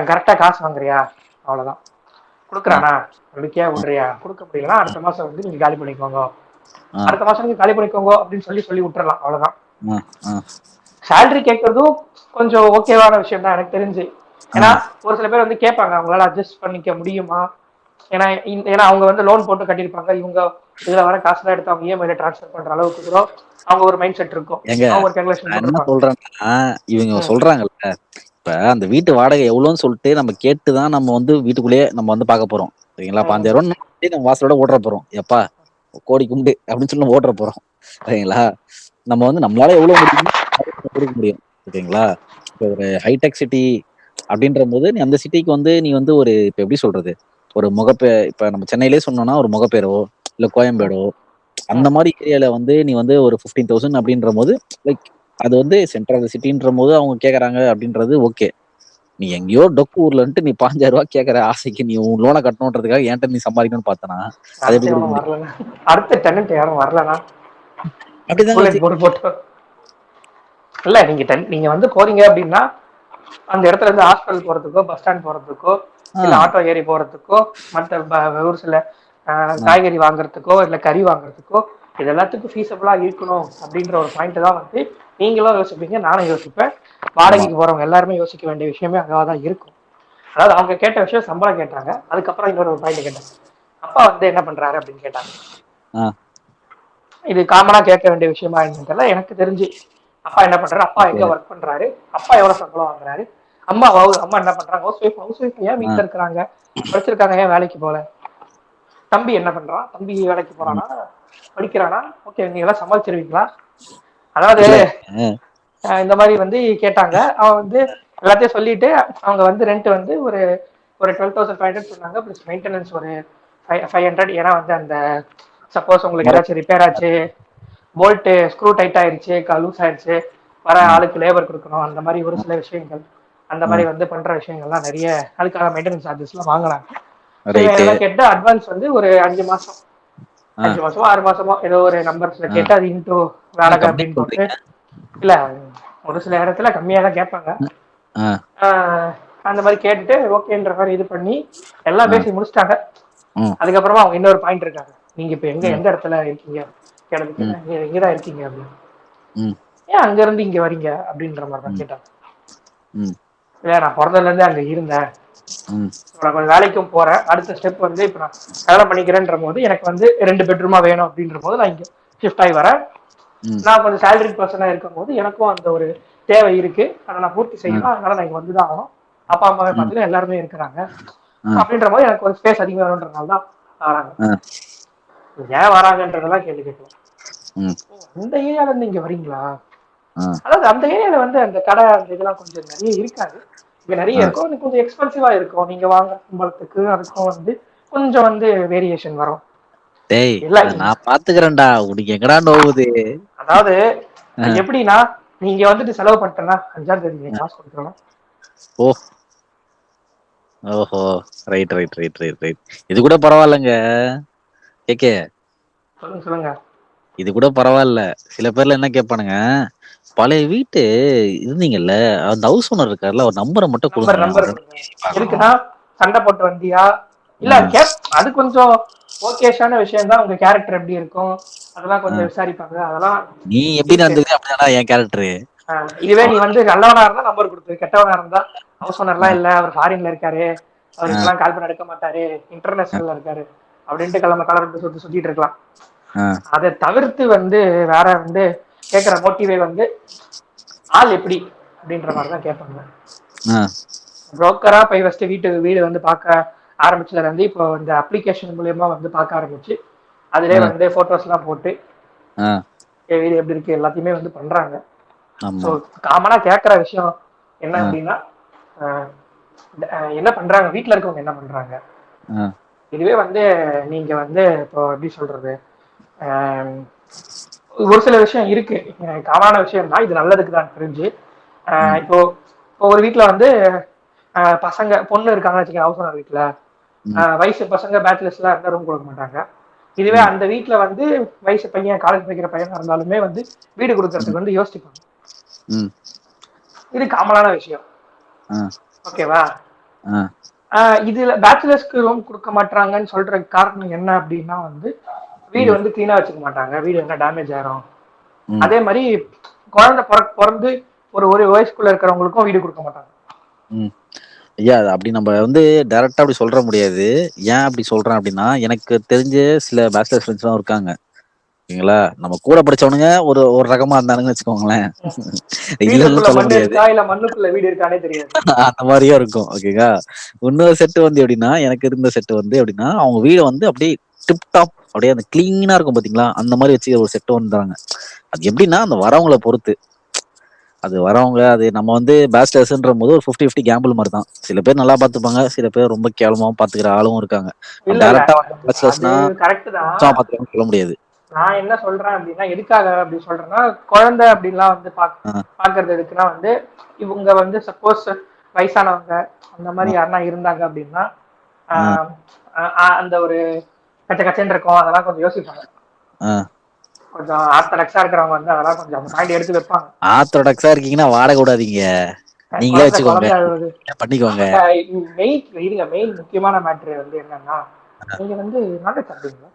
கரெக்டா காசு வாங்குறியா, அவ்வளவுதான். கொடுக்குறானா நம்பிக்கையா விடுறியா, கொடுக்க முடியலன்னா அடுத்த மாசம் வந்து நீங்க காலி பண்ணிக்கோங்க, அடுத்த மாசம் நீங்க காலி பண்ணிக்கோங்க அப்படின்னு சொல்லி விட்டுறலாம், அவ்வளவுதான். சேலரி கேட்கறதும் கொஞ்சம் ஓகேவான விஷயம் தான் எனக்கு தெரிஞ்சு. ஏன்னா ஒரு சில பேர் வந்து கேட்பாங்க அவங்களால அட்ஜஸ்ட் பண்ணிக்க முடியுமா, ஏன்னா அவங்க வந்து லோன் போட்டு கட்டியிருப்பாங்க, இவங்க இதுல வர காசுலாம் எடுத்து அவங்க EMI டிரான்ஸ்ஃபர் பண்ற அளவுக்கு கூட அவங்க ஒரு மைண்ட் செட் இருக்கும். அவங்க ஒரு கேல்குலேஷன் என்ன போட்டுருப்பாங்க. சொல்றாங்கன்னா இவங்க சொல்றாங்கல்ல, இப்ப அந்த வீட்டு வாடகை எவ்வளவுன்னு சொல்லிட்டு நம்ம கேட்டுதான் நம்ம வந்து வீட்டுக்குள்ளேயே நம்ம வந்து பார்க்க போறோம். சரிங்களா? 5000 நம்ம வாசலோட ஓடுற போறோம். எப்பா கோடி குண்டு அப்படின்னு சொல்லி ஓடுற போறோம். சரிங்களா? நம்ம வந்து நம்மளால எவ்வளவு முடியுமோ கொடுக்க முடியும். ஓகேங்களா? இப்போ ஒரு ஹைடெக் சிட்டி அப்படின்ற போது நீ அந்த சிட்டிக்கு வந்து நீ வந்து ஒரு இப்ப எப்படி சொல்றது, ஒரு இப்ப நம்ம சென்னையிலே சொன்னோம்னா ஒரு முகப்பேரோ இல்ல கோயம்பேடோ அந்த மாதிரி ஏரியால வந்து நீ வந்து ஒரு 15,000 அப்படின்ற போது லைக் அது வந்து சென்ட்ரல் சிட்டின்ற போது அவங்க கேக்குறாங்க அப்படின்றது ஓகே. நீ எங்கேயோ டொக்கு ஊர்லன்ட்டு நீ 5,000 கேக்குற ஆசைக்கு நீ உன் லோனை கட்டணுன்றதுக்காக என்கிட்ட நீ சம்பாதிக்கணும்னு பார்த்தனா அது எப்படி கொடுக்க முடியும்? அடுத்த டெனன்ட் யாரும் வரலனா அப்படிதாங்க போட்டு இல்ல, நீங்க வந்து போறீங்க அப்படின்னா அந்த இடத்துல இருந்து ஹாஸ்பிட்டல் போறதுக்கோ பஸ் ஸ்டாண்ட் போறதுக்கோ இல்ல ஆட்டோ ஏறி போறதுக்கோ மற்ற ஒரு சில காய்கறி வாங்குறதுக்கோ இல்ல கறி வாங்குறதுக்கோ இது எல்லாத்துக்கும் ஃபீஸபிளா இருக்கணும் அப்படின்ற ஒரு பாயிண்ட் தான் வந்து நீங்களும் யோசிப்பீங்க, நானும் யோசிப்பேன், வாடகைக்கு போறவங்க எல்லாருமே யோசிக்க வேண்டிய விஷயமே அங்கதான் இருக்கும். அதாவது அவங்க கேட்ட விஷயம் சம்பளம் கேட்டாங்க, அதுக்கப்புறம் இன்னொரு ஒரு பாயிண்ட் கேட்டாங்க, அப்பா வந்து என்ன பண்றாரு அப்படின்னு கேட்டாங்க. இது காமனா கேட்க வேண்டிய விஷயமா தெரியல, எனக்கு தெரிஞ்சு அப்பா என்ன பண்றாரு, அப்பா எங்க ஒர்க் பண்றாரு, அப்பா எவ்வளவு சம்பளம் வாங்குறாரு, அம்மா என்ன பண்றாங்க, ஹவுஸ் ஒய்ஃப் ஏன் வீட்டுல இருக்கிறாங்க, படிச்சிருக்காங்க ஏன் வேலைக்கு போல, தம்பி என்ன பண்றான், தம்பி வேலைக்கு போறானா படிக்கிறானா, ஓகே நீங்க எல்லாம் சமாளிச்சிருவீங்களா. அதாவது இந்த மாதிரி வந்து கேட்டாங்க. அவன் வந்து எல்லாத்தையும் சொல்லிட்டு அவங்க வந்து ரெண்ட் வந்து ஒரு 12,500 சொன்னாங்க, பிளஸ் மெயின்டெனன்ஸ் ஒரு 500. ஏன்னா வந்து அந்த சப்போஸ் உங்களுக்கு ஏதாச்சும் ரிப்பேர் ஆச்சு, போல்ட்டு ஸ்க்ரூ டைட் ஆயிடுச்சு, லூஸ் ஆயிடுச்சு, வர ஆளுக்கு லேபர் கொடுக்கணும், அந்த மாதிரி ஒரு சில விஷயங்கள், அந்த மாதிரி வந்து பண்ற விஷயங்கள்லாம் நிறைய அதுக்கான மெயின்டெனன்ஸ் சார்ஜஸ்லாம் வாங்கினாங்க. இதெல்லாம் கேட்டு அட்வான்ஸ் வந்து ஒரு 5 மாசமோ 6 மாசமோ ஏதோ ஒரு நம்பர்ஸ்ல கேட்டு அது இன்ட்ரோ வாடகை அப்படின்னு போட்டு, இல்ல ஒரு சில இடத்துல கம்மியா தான் கேட்பாங்க. அந்த மாதிரி கேட்டுட்டு ஓகேன்ற மாதிரி இது பண்ணி எல்லாம் பேசி முடிச்சிட்டாங்க. அதுக்கப்புறமா அவங்க இன்னொரு பாயிண்ட் இருக்காங்க, நீங்க இப்ப எந்த இடத்துல இருக்கீங்க, எனக்கு இங்கதான் இருக்கீங்க அப்படின்னு, ஏன் அங்க இருந்து இங்க வரீங்க அப்படின்ற மாதிரி தான் கேட்டாங்க. இல்ல நான் பிறந்ததுல இருந்து அங்க இருந்தேன், கொஞ்சம் வேலைக்கும் போறேன், அடுத்த ஸ்டெப் வந்து இப்ப நான் கல்யாணம் பண்ணிக்கிறேன்ற போது எனக்கு வந்து 2 பெட்ரூமா வேணும் அப்படின்ற போது நான் இங்க ஷிஃப்ட் ஆகி வரேன். நான் கொஞ்சம் சேலரி பர்சனா இருக்கும் போது எனக்கும் அந்த ஒரு தேவை இருக்கு, அதை நான் பூர்த்தி செய்யணும், அதனால நான் இங்க வந்துதான் ஆகணும், அப்பா அம்மாவே பார்த்தீங்கன்னா எல்லாருமே இருக்கிறாங்க அப்படின்ற போது எனக்கு ஒரு ஸ்பேஸ் அதிகம் வேணும்ன்றதுனால தான் வராங்க. ஏன் வராங்கன்றதெல்லாம் கேள்வி கேட்கலாம். அந்த ஏரியால இருந்து இங்க வரீங்களா, அதாவது அந்த ஏரியால வந்து அந்த கடை அந்த இதெல்லாம் கொஞ்சம் நிறைய இருக்காது, இங்க நிறைய இருக்கும், அது கொஞ்சம் எக்ஸ்பென்சிவா இருக்கும், நீங்க வாங்க சம்பளத்துக்கு அதுக்கும் வந்து கொஞ்சம் வந்து வேரியேஷன் வரும். டேய் நான் பாத்துக்கிறேன்டா, உனக்கு எங்கடா நோவுது. அதாவது எப்படின்னா நீங்க வந்துட்டு செலவு பண்ணிட்டேன்னா 5ஆம் தேதி காசு கொடுத்துருவோம். ஓஹோ, right right right right right. இது கூட பரவாயில்லைங்க கேக்கே, சொல்லுங்க. இது கூட பரவாயில்ல. சில பேர்ல என்ன கேட்பானுங்க, பழைய வீட்டு இருந்தீங்கல்ல, அந்த ஹவுஸ் ஓனர் இருக்கார்ல, அவர் நம்பர மட்டும் நம்பர் குடுங்களேன். நம்பர் அவரோட கொடுங்க. பேசி பார்க்கணும். எதுக்குன்னா சண்டை போட்டு வந்தியா இல்ல ம். அது கொஞ்சம் ஓகேஷான விஷயம் தான். உங்க கேரக்டர் எப்படி இருக்கும் அதெல்லாம் அ. கொஞ்சம் விசாரிப்பாங்க. அதெல்லாம் நீ எப்படி இருக்கு. நடந்துக்கிறியோ அப்படிதான்டா என் கேரக்டரு. இதுவே நீ அவ்வளோதான். வந்து நல்லவனா இருந்தா நம்பர் கொடுத்து, கெட்டவனா இருந்தா ஹவுஸ் ஓனர்லாம் அ, இல்ல, அவர் ஃபாரின்ல இருக்காரு, அவர் அ, இப்பெல்லாம் கால் பண்ண எடுக்க மாட்டாரு, அ, இன்டர்நேஷனல்ல இருக்காரு அப்படின்ட்டு கிளம்ப கலர்ட்டு சுத்திட்டு இருக்கலாம். அ, அதை தவிர்த்து வந்து வேற வந்து கேட்கிற மோட்டிவே வந்து ஆள் எப்படி அப்படின்ற மாதிரி தான் கேட்பாங்க. அ, புரோக்கரா போய் ஃபர்ஸ்ட் வீடு வந்து பார்க்க ஆரம்பிச்சதுல இருந்து இப்போ இந்த அப்ளிகேஷன் மூலியமா வந்து பார்க்க ஆரம்பிச்சு அதிலே அ, வந்து போட்டோஸ் எல்லாம் போட்டு அ. வீடு எப்படி இருக்கு எல்லாத்தையுமே வந்து பண்றாங்க. ஸோ ஆமா. காமனா கேட்கற விஷயம் என்ன அ, அப்படின்னா என்ன பண்றாங்க, வீட்டுல இருக்கவங்க என்ன பண்றாங்க. அ, இதுவே வந்து நீங்க வந்து இப்போ எப்படி சொல்றது, ஆஹ் ஒரு சில விஷயம் இருக்கு, காமனான விஷயம் தான், இது நல்லதுக்கு தான் தெரிஞ்சு. ம், இப்போ இப்போ ஒரு வீட்டுல வந்து பசங்க பொண்ணு இருக்காங்கன்னு வச்சுக்கோங்க, ஹவுஸ் ஓனர் வீட்டுல ம், வயசு பசங்க பேச்சுலர்ஸ் எல்லாம் இருந்தா ரூம் கொடுக்க மாட்டாங்க. இதுவே ம், அந்த வீட்டுல வந்து வயசு பையன் காலேஜ் படிக்கிற பையனா இருந்தாலுமே வந்து வீடு ம், கொடுக்கறதுக்கு வந்து யோசிப்பாங்க. ம். இது காமனான விஷயம். அ, ஓகேவா. அ, இதுல பேச்சுலர்ஸ்க்கு ரூம் கொடுக்க மாட்டாங்கன்னு சொல்ற காரணம் என்ன அப்படின்னா வந்து வீடு ம், வந்து கிளீனா வச்சுக்க மாட்டாங்க, வீடு என்ன டேமேஜ் ஆயிரும். ம், அதே மாதிரி குழந்தை பிறந்து ஒரு ஒரு வயசுக்குள்ள இருக்கிறவங்களுக்கும் வீடு கொடுக்க மாட்டாங்க. ம். ஐயா, அது அப்படி நம்ம வந்து டைரக்ட்டா அப்படி சொல்ற முடியாது. ஏன் அப்படி சொல்றேன் அப்படின்னா, எனக்கு தெரிஞ்ச சில பேச்சுலர் ஃப்ரெண்ட்ஸ்லாம் இருக்காங்க. ஓகேங்களா? நம்ம கூட படிச்சவனுங்க ஒரு ஒரு ரகமா இருந்தானுங்கன்னு வச்சுக்கோங்களேன். இல்லன்னு வீட்டுக்குள்ள சொல்ல மண் முடியாது. இருக்கா இல்ல மண்ணுக்குள்ள வீடு இருக்கானே தெரியாது. அந்த மாரியும் இருக்கும். ஓகேங்களா? இன்னொரு செட் வந்து எப்படின்னா, எனக்கு இருந்த செட் வந்து எப்படின்னா, அவங்க வீட வந்து அப்படியே டிப் டாப் அப்படியே அந்த கிளீனா இருக்கும் பாத்தீங்களா? அந்த மாரி வச்சு ஒரு செட் வந்தாங்க. அது எப்படின்னா, அந்த வரவங்கள பொறுத்து. அது வரவங்க அது நம்ம வந்து பேச்சுலர்ஸ்ன்றபோது ஒரு 50, 50 கேம்பிள் மாரி தான். சில பேர் நல்லா பாத்துப்பாங்க. சில பேர் ரொம்ப கேவலமாவும் பாத்துக்கிற ஆளும் இருக்காங்க. இல்ல இல்ல டைரக்ட்டா வந்து அது பேச்சுலர்ஸ்னா கரெக்ட் தான். மோசமா பாத்துக்கணும்னு சொல்ல முடியாது. நான் என்ன சொல்றேன் அப்படின்னா, எதுக்காக அப்படி சொல்றேன்னா, குழந்தை அப்படின்லாம் வந்து அ, பாக்குறது எதுக்குன்னா வந்து இவங்க வந்து சப்போஸ் வயசானவங்க அந்த அ, மாதிரி யாருன்னா இருந்தாங்க அப்படின்னா அ, ஆஹ் அந்த ஒரு கச்ச கச்சன்னு இருக்கும், அதெல்லாம் கொஞ்சம் யோசிப்பாங்க. அ. கொஞ்சம் ஆர்த்தடாக்ஸா இருக்கிறவங்க வந்து அதெல்லாம் கொஞ்சம் அந்த பாயிண்ட் எடுத்து வைப்பாங்க. ஆர்த்தடாக்ஸா இருக்கீங்கன்னா வாடகை விடாதீங்க. நீங்களே குழந்தை வச்சுக்கோங்க. குழந்தையா பண்ணிக்கோங்க. மெயின் முக்கியமான மேட்ரு வந்து என்னன்னா, நீங்க வந்து நான்வெஜ் சாப்பிடுவீங்களா?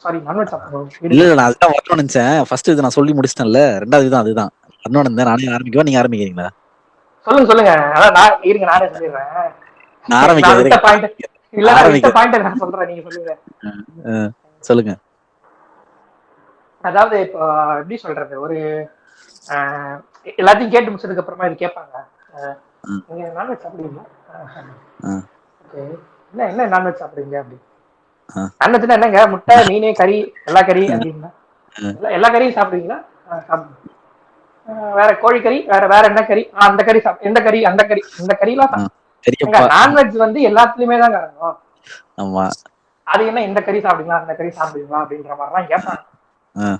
சாரி, நான்வெஜ் சாப்பிடுவோம் வீடு இல்ல, இல்ல. நான் சாப்பிடுவோம். அதுதான் வரணும்னு நெனச்சேன். ஃபர்ஸ்ட் இத நான் சொல்லி முடிச்சுட்டேன்ல. 2வது இதுதான் அதுதான். வரணும்னு இருந்தேன். நானே ஆரம்பிக்கவா? நீங்க ஆரம்பிக்கிறீங்களா? சொல்லுங்க சொல்லுங்க, அதான் நான் இருங்க நானே சொல்லிடுறேன். நான் நான் ஆரம்பிக்கிறேன். விட்ட இருங்க. பாயிண்ட் இல்ல, நான் விட்ட ஆரம்பிக்கிறேன். பாயிண்ட் நான் சொல்றேன், நீங்க சொல்லுங்க. அ, சொல்லுங்க. அதாவது இப்போ எப்படி சொல்றது, ஒரு ஆஹ் எல்லாத்தையும் கேட்டு முடிச்சதுக்கு அப்புறமா இது கேட்பாங்க. ஆஹ் ம், நீங்க நான்வெஜ் சாப்பிடுவீங்களா? ம், ஓகே, என்ன என்ன நான்வெஜ் சாப்பிடுவீங்க அப்படி. ம், நான்வெஜ்னா என்னங்க, முட்டை மீன் கறி எல்லா கறி அப்படின்னா ம், எல்லா கறியும் சாப்பிடுவீங்களா? சாப்பிடுங்க. வேற கோழிக்கறி, வேற வேற என்ன கறி, அந்த கறி சாப்பிடு, எந்த கறி, அந்த கறி, இந்த கறிலாம் ம். எங்க பெரியப்பா. நான்வெஜ் வந்து எல்லாத்துலயுமே தான் காரணம். ஆமா. அது என்ன இந்த கறி சாப்பிடுங்களா அந்த கறி சாப்பிடுங்களா அப்படின்ற மாதிரிலாம் கேட்பாங்க. ம்,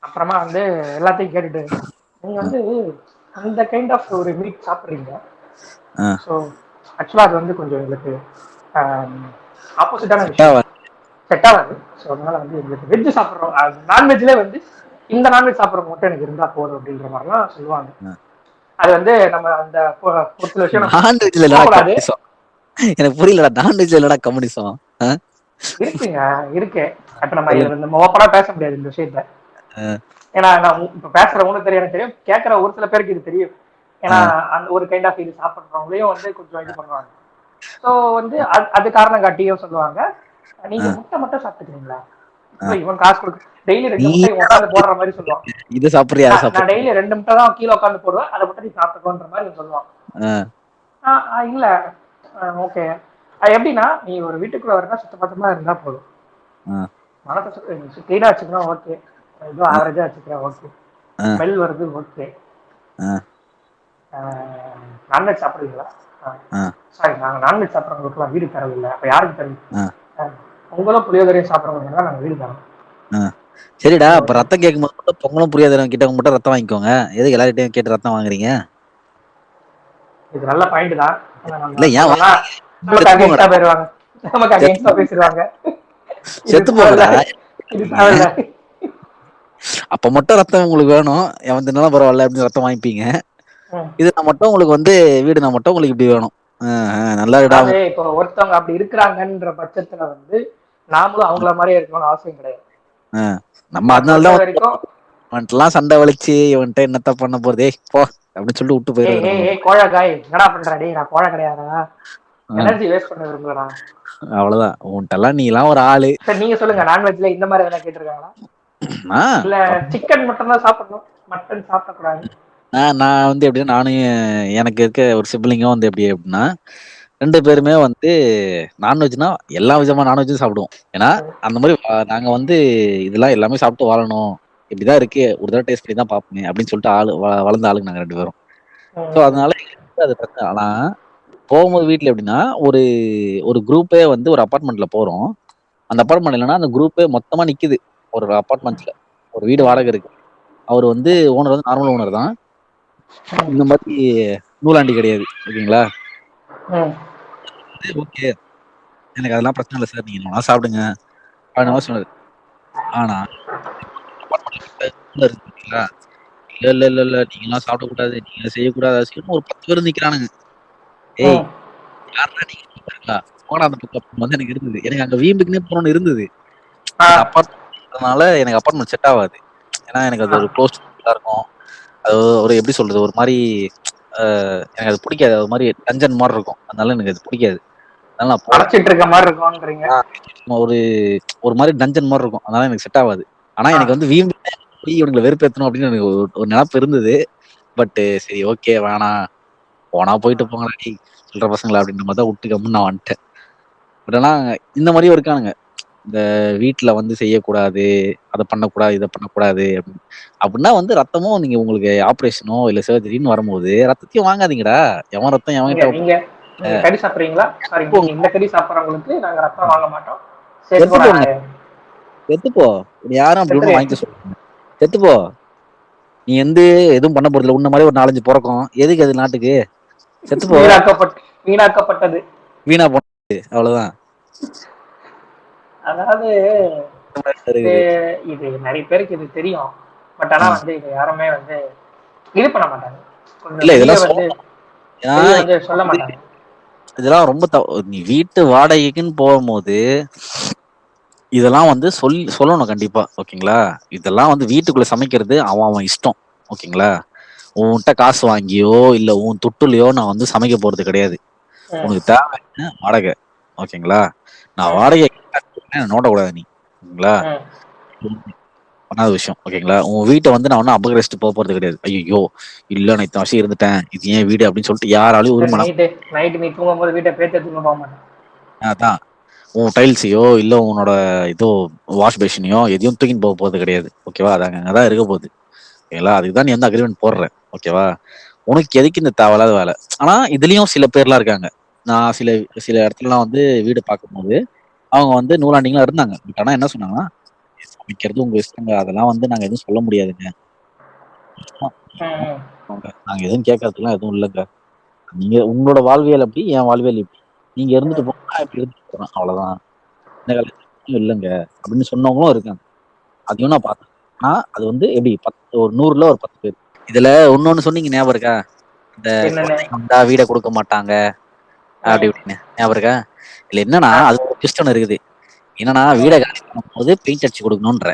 அப்புறமா வந்து எல்லாத்தையும் கேட்டுட்டு நீங்க ம், வந்து அந்த கைண்ட் ஆஃப் ஒரு மீட் சாப்பிட்றீங்க. ம். ஸோ ஆக்சுவலாக அது வந்து கொஞ்சம் எங்களுக்கு ஆப்போசிட்டான செட் விஷயம், ஆவாது. செட் ஆகாது. ஸோ அதனால வந்து எங்களுக்கு வெஜ் சாப்பிட்றோம், நான்வெஜ்லேயே வந்து இந்த நான்வெஜ் சாப்பிட்றவங்க மட்டும் எனக்கு இருந்தால் போதும் அப்படின்ற மாதிரிலாம் சொல்லுவாங்க. ம். அது வந்து நம்ம அந்த ஒரு சில விஷயம் நம்ம நான்வெஜ்ல என்னடா போகக்கூடாது. கம்யூனிசம்? எனக்கு புரியலடா. நான்வெஜ்ல என்னடா கம்யூனிசம்? அ, இருக்குங்க, இருக்கு. அப்ப நம்ம சொல்லுங்க. இதை நம்ம ஓப்பனா பேச முடியாது இந்த விஷயத்த. அ, ஏன்னா நான் இப்ப பேசுற உங்களுக்கு தெரியும், எனக்கு தெரியும், கேட்கற ஒரு சில பேருக்கு இது தெரியும். ஏன்னா அ, அந்த ஒரு கைண்ட் ஆஃப் இது சாப்பிட்றவங்களையும் வந்து கொஞ்சம் இது பண்ணுவாங்க. ஸோ வந்து அது காரணம் காட்டியும் சொல்லுவாங்க, நீங்க அ, முட்டை மட்டும் சாப்பிட்டுக்கிறீங்களா. அ. இப்போ இவன் காசு கொடுக்க டெய்லி நீ 2 முட்டை என்னடா உட்காந்து போடுற மாதிரி சொல்லுவான். இத சாப்பிடுறியா? அத நான் சாப்பிடுறியா? டெய்லி 2 முட்டை தான் கீழே உட்காந்து போடுவேன், அதை மட்டும் நீ சாப்பிட்டுக்கோன்ற மாதிரி இவன் சொல்லுவான். அ, இல்ல, ஓகே. எப்படின்னா நீ ஒரு வீட்டுக்குள்ள வரனா சுத்த பத்தமா இருந்தா போதும். அ, மனசை கிளீனா வச்சுக்கணும், ஓகே. ஏதோ அ, ஆவரேஜா வச்சுக்கிறேன், ஓகே. அ, ஸ்மெல் வருது, ஓகே. அ, நான்வெஜ் சாப்பிடுவீங்களா? அ, சாரி, நாங்கள் நான்வெஜ் சாப்பிட்றவங்களுக்குலாம் வீடு தரவில்லை, அப்போ யாருக்கு தருவீங்க? அ, உங்களும் புளியோதரையும் சாப்பிட்றவங்க தான் நாங்கள் வீடு தரோம். அ. சரிடா. ஸோ அப்ப ரத்தம் கேட்கும்போது மட்டும் பொங்கலும் புரியாதவங்க கிட்ட மட்டும் ரத்தம் வாங்கிக்கோங்க. எதுக்கு எல்லார்கிட்டயும் கேட்டு ரத்தம் வாங்குறீங்க? இது நல்ல பாயிண்ட் தான். ஆனா இல்ல நம்ம ஏன் சொன்னோம்னா நமக்கு செத்து போங்கடா. அகேன்ஸ்டா போயிடுவாங்க, நமக்கு செத்து அகேன்ஸ்டா பேசிடுவாங்க. இது செத்து தேவையில்ல, போங்கடா. இது நீங்க தேவையில்ல. அப்ப மட்டும் ரத்தம் உங்களுக்கு வேணும். எவன் தின்னாலும் பரவால்ல அப்படின்னு ரத்தம் வாங்கிப்பீங்க. ம். இதுனா மட்டும் உங்களுக்கு வந்து வீடுனா மட்டும் உங்களுக்கு இப்படி வேணும். நல்லா அதாவது இடாம. இப்போ ஒருத்தவங்க அப்படி இருக்கிறாங்கன்ற பட்சத்துல வந்து நாமளும் அவங்கள மாதிரியே இருக்கணும்னு அவசியம் கிடையாது. நம்ம நான் அதனால சொல்ற தான் வரைக்கும் இவன்ட்டலாம் சண்டை வலிச்சு இவன்ட்ட என்னத்த பண்ண போறது, ஏய் போ அப்படின்னு சொல்லிட்டு விட்டு ஏய் போயிடுறது ஏய் நம்ம. ஏய் கோழ காய் என்னடா பண்ற டேய் நான் கோழ கிடையாதா, ஆ, எனர்ஜி வேஸ்ட் பண்ண விரும்புறா. அவ்வளவுதான். உன்ட்டெல்லாம் நீலாம் ஒரு ஆளு. சரி நீங்க சொல்லுங்க, நான்வெஜ்ல இந்த மாதிரி எதனா கேட்டிருக்காங்களா? ஆ, இல்ல சிக்கன் மட்டும் தான் சாப்பிடணும், மட்டன் சாப்பிடக்கூடாது? நான் வந்து எப்படின்னா நானும் எனக்கு இருக்க ஒரு சிப்லிங்கும் வந்து எப்படி அப்படின்னா 2 பேருமே வந்து நான்வெஜ்னா எல்லா விதமான நான்வெஜ்ஜும் சாப்பிடுவோம். ஏன்னா அந்த மாதிரி நாங்க வந்து இதெல்லாம் எல்லாமே சாப்பிட்டு வாழணும். இப்படிதான் இருக்கு. ஒரு தடவை டேஸ்ட் பண்ணி தான் பார்ப்போமே அப்படின்னு சொல்லிட்டு வளர்ந்த ஆளுங்க நாங்க 2 பேரும். ஸோ அதனால எங்களுக்கு அது பிரச்சனை. ஆனா போகும்போது வீட்ல எப்படின்னா ஒரு ஒரு குரூப்பே வந்து ஒரு அபார்ட்மெண்ட்ல போறோம். அந்த அபார்ட்மெண்ட் இல்லைன்னா அந்த குரூப்பே மொத்தமா நிக்குது. ஒரு அபார்ட்மெண்ட்ஸ்ல. ஒரு வீடு வாடகை இருக்கு. அவர் வந்து ஓனர் வந்து நார்மல் ஓனர் தான். இந்த மாதிரி நூலாண்டி கிடையாது. ஓகேங்களா? ஓகே. எனக்கு அதெல்லாம் பிரச்சனை இல்ல சார். நீங்க என்ன வேணா சாப்பிடுங்க. அப்படின்ற மாரி சொன்னாரு. ஆனா அபார்ட்மெண்ட்ல உள்ள இருக்கு பாத்தீங்களா? இல்ல, இல்ல, இல்ல, இல்ல. நீங்கலாம் சாப்பிடக்கூடாது. நீங்க செய்யக்கூடாது. அது செய்யணும்னு ஒரு 10 பேர் நிக்கிறானுங்க. ஏய் யார்றா நீங்க சொல்றீங்களா? போடா அந்த பக்கம் அப்படின்னு வந்து எனக்கு இருந்தது. எனக்கு அங்க வீம்புக்குன்னே போணும்னு இருந்தது. பட் அபார்ட்மெண்ட்னால எனக்கு அபார்ட்மெண்ட் செட் ஆகாது. ஏன்னா எனக்கு அது ஒரு க்ளோஸ்ட் இருக்கும். அது ஒரு எப்படி சொல்றது? ஒரு மாரி அ எனக்கு அது பிடிக்காது. அது மாரி டஞ்சன் மாரி இருக்கும். அதனால எனக்கு அது பிடிக்காது. அதனால நான் போல. அடைச்சிட்டு இருக்க மாதிரி இருக்கும்ன்றீங்க. ஆ ஒரு ஒரு மாரி டஞ்சன் மாரி இருக்கும். அதனால எனக்கு செட் ஆவாது. ஆனா எனக்கு வந்து வீம்புக்குன்னே போய் இவனுங்கள வெறுப்பேத்தணும் அப்படின்னு எனக்கு ஒரு நெனப்பு இருந்தது. பட் சரி ஓகே வேணாம். போனா போயிட்டு போங்கடா டேய் சில்ற பசங்களா அப்படின்ற மாரி தான் விட்டு கம்முன்னு நான் வந்துட்டேன். பட் ஆனா இந்த மாரியும் இருக்கானுங்க. இந்த வீட்ல வந்து செய்யக்கூடாது, அத பண்ணக்கூடாது, இத பண்ணக்கூடாது அப்படின்னு. அப்படின்னா வந்து ரத்தமும் நீங்க உங்களுக்கு ஆப்ரேஷனோ இல்ல சர்ஜரின்னு வரும்போது ரத்தத்தையும் வாங்காதீங்கடா. எவன் ரத்தம் நீங்க எவன்கிட்ட நீங்க நீங்க கறி சாப்பிடுறீங்களா? சாரி, நீங்க போங்க. இந்த கறி சாப்பிடுறவங்களுக்கு நாங்க ரத்தம் வாங்க மாட்டோம். சரி செத்து போடா போங்க. நாயே. செத்துப்போ. உன்னை யாரும் அப்படி செத்துரு. ஒண்ணும் வாங்கிக்க சொல்ல. செத்துப்போ. நீ வந்து எதுவும் பண்ண போறதில்ல. உன்ன மாரி ஒரு 4, 5 பொறக்கும். எதுக்கு அது நாட்டுக்கு? செத்துப்போ. வீணாக்கப்பட்டது. வீணா போனது. அவ்வளவுதான். அதாவது இது இருக்குது. இது நிறைய பேருக்கு இது தெரியும். பட் ஆனா ஆ. வந்து இது யாருமே வந்து இது பண்ண மாட்டாங்க. கொஞ்சம் இல்ல வெளியே இதெல்லாம் வந்து சொல்லணும். ஏன்னா வெளியே வந்து சொல்ல மாட்டாங்க. இதெல்லாம் ரொம்ப நீ வீட்டு வாடகைக்குன்னு போகும்போது இதெல்லாம் வந்து சொல்லணும் கண்டிப்பா. ஓகேங்களா? இதெல்லாம் வந்து வீட்டுக்குள்ள சமைக்கிறது அவன் அவன் இஷ்டம். ஓகேங்களா? உன்கிட்ட காசு வாங்கியோ, இல்ல உன் துட்டுலயோ நான் வந்து சமைக்க போறது கிடையாது. ம், உனக்கு தேவை என்ன? வாடகை. ஓகேங்களா? நான் ம், வாடகை நோண்டக்கூடாது நீ. ஓகேங்களா? ம். பண்ணாத விஷயம். ஓகேங்களா? உன் வீட்ட வந்து நான் ஒண்ணும் அபகரிச்சுட்டு போறது கிடையாது. ஐய்யய்யோ! இல்ல நான் இத்தன வருஷம் இருந்துட்டேன். இது ஏன் வீடு அப்படின்னு சொல்லிட்டு யாராலயும் சரி, உரிம நைட்டு நைட்டு நீ தூங்கும் போது வீட்டை பேத்த தூங்க போக மாட்டேன். அதான். உன் டைல்ஸையோ, இல்ல உன்னோட இதோ வாஷ் பேஷனையோ எதையும் தூக்கின்னு போறது கிடையாது. ஓகேவா? அது அங்கதான் இருக்க போகுது. ஓகேங்களா? அதுக்கு தான் நீ வந்து அக்ரீமெண்ட் போடுற. ஓகேவா? உனக்கு எதுக்கு இந்த தேவையில்லாத வேலை? ஆனா இதுலயும் சில பேர்லாம் இருக்காங்க. நான் சில சில இடத்துலலாம் வந்து வீடு பார்க்கும்போது, அவங்க வந்து நூலாண்டிங்களா இருந்தாங்க. பட் ஆனா என்ன சொன்னாங்கன்னா, "சமைக்கிறது உங்க இஷ்டங்க. அதெல்லாம் வந்து நாங்க எதுவும் சொல்ல முடியாதுங்க. ம், நாங்க எதுவும் கேட்கறதுக்குலாம் எதுவும் இல்லங்க. நீங்க உங்களோட வாழ்வியல் அப்படி, என் வாழ்வியல் இப்படி. நீங்க இருந்துட்டு ம், போங்க. நான் இப்படி இருந்துட்டு போறேன். அவ்வளவுதான். இந்த காலத்துல இல்லங்க." அப்படின்னு சொன்னவங்களும் இருக்காங்க. அதையும் நான் பார்த்தேன். ஆனா, அது வந்து எப்படி 10 ஒரு 100ல ஒரு 10 பேர். இதுல இன்னொன்னு சொன்னீங்க ஞாபகம் இருக்கா? இந்த என்னன்னு? குழந்தைங்க வந்தா வீட குடுக்க மாட்டாங்க. அப்படி ம், இப்படின்னு. ஞாபகம் இருக்கா? இதுல என்னன்னா, ஆ, அது ஒரு ட்விஸ்ட் ஒண்ணு இருக்குது. என்னன்னா, வீட ம், காலி பண்ணும்போது பெயிண்ட் அடிச்சு குடுக்கணுன்ற.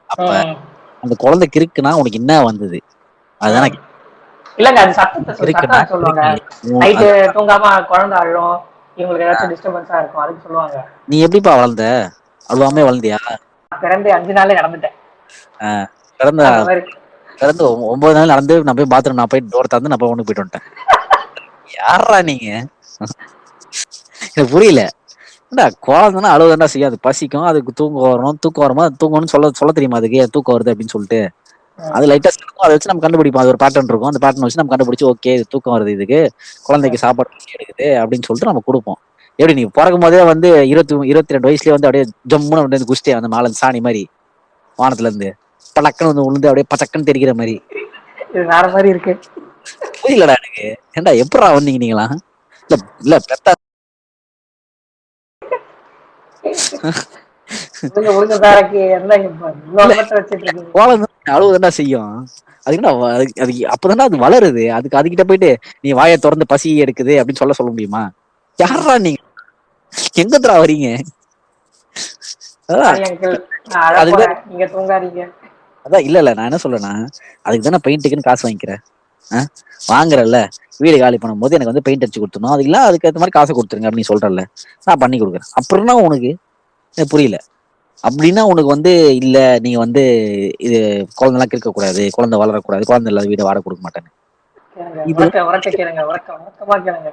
அப்ப ம், அந்த குழந்தை கிறுக்குனா உனக்கு என்ன வந்தது? அதுதான் ம். நான் இல்லங்க, அது சத்தத்தை கிறுக்குனா சொல்லுவாங்க. கிறுக்கு இல்ல. நைட்டு அது தூங்காம குழந்தை அழும், இவங்களுக்கு ஏதாச்சும் டிஸ்டர்பன்ஸா இருக்கும், அதுக்கு சொல்லுவாங்க. நீ எப்படிப்பா வளர்ந்த? அழுவாமயே ம். வளர்ந்தியா? நான் பிறந்து 5 நாள்ல இறந்துட்டேன். அ பிறந்த அந்த மாதிரி. பிறந்து 9 நாள் நடந்து நான் போய் பாத்ரூம் நான் போய் டோர் தொறந்து நான் போய் ஒண்ணுக்கு போயிட்டு வந்துட்டேன். யார்றா நீங்க? எனக்கு புரியல. ஏன்டா குழந்தைன்னா அழுவதாண்டா செய்யும். அது பசிக்கும். அதுக்கு தூக்கம் வரும். தூக்கம் வருமா தூங்கணும்னு சொல்ல சொல்ல தெரியுமா அதுக்கு? தூக்கம் வருது அப்படின்னு சொல்லிட்டு. ம், அது லைட்டா சினுங்கும். அத வச்சு நம்ம கண்டுபிடிப்போம். அது ஒரு பேட்டர்ன் இருக்கும். அந்த பேட்டர்ன் வச்சு நம்ம கண்டுபிடிச்சு, ஓகே இது தூக்கம் வருது இதுக்கு. குழந்தைக்கு ம். சாப்பாடு பசி எடுக்குது அப்படின்னு சொல்லிட்டு நம்ம குடுப்போம். எப்படி நீ பொறக்கும்போதே வந்து 22 வயசுலயே வந்து அப்படியே ஜம்முன்னு வந்து குதிச்சிட்டியா அந்த மேல இருந்து சாணி மாரி வானத்துல இருந்து. படக்குன்னு வந்து விழுந்து அப்படியே பச்சக்குன்னு தெரிக்கிற மாரி. இது வேற மாதிரி இருக்கு. புரியலடா எனக்கு. ஏன்டா எப்புட்றா வந்தீங்க நீங்கலாம்? இல்ல இல்ல பெத்தா உழுங்க உழுங்க வேலைக்கு என்ன இவ்வளவு எண்ணத்தை வச்சுட்டு இருக்கீங்க. கோலம் அழுவதாண்டா செய்யும். அதுக்கு என்ன அதுக்கு அப்பதானே அது வளருது. அதுகிட்ட போயிட்டு நீ வாயை திறந்து பசி எடுக்குது அப்படின்னு சொல்ல முடியுமா? யாரா நீங்க, எங்கத்ரா வரீங்க? அதான் சாரி அங்கிள், நான் அழ அதுக்குதான் போறேன், நீங்க தூங்காதீங்க. அதான் இல்ல நான் என்ன சொல்றேன்னா, அதுக்கு தானே பெயிண்ட்டுக்குன்னு காசு வாங்கிக்கிறேன். வாங்குறல்ல, வீடு காலி பண்ணும்போது எனக்கு வந்து பெயிண்ட் அடிச்சு கொடுத்துணும், அது இல்ல அதுக்கு ஏற்ற மாதிரி காசை கொடுத்துருங்க அப்படின்னு சொல்றல, நான் பண்ணி கொடுக்குறேன். அப்புறம்னா உனக்கு புரியல அப்படின்னா உனக்கு வந்து இல்ல நீங்க வந்து இது குழந்தைலாம் இருக்க கூடாது, குழந்தை வளரக்கூடாது, குழந்தை இல்லாத வீடு வாடகை கொடுக்க மாட்டேன்னு. கேளுங்க, இது உறக்க உறக்க கேளுங்க, உறக்கமா கேளுங்க.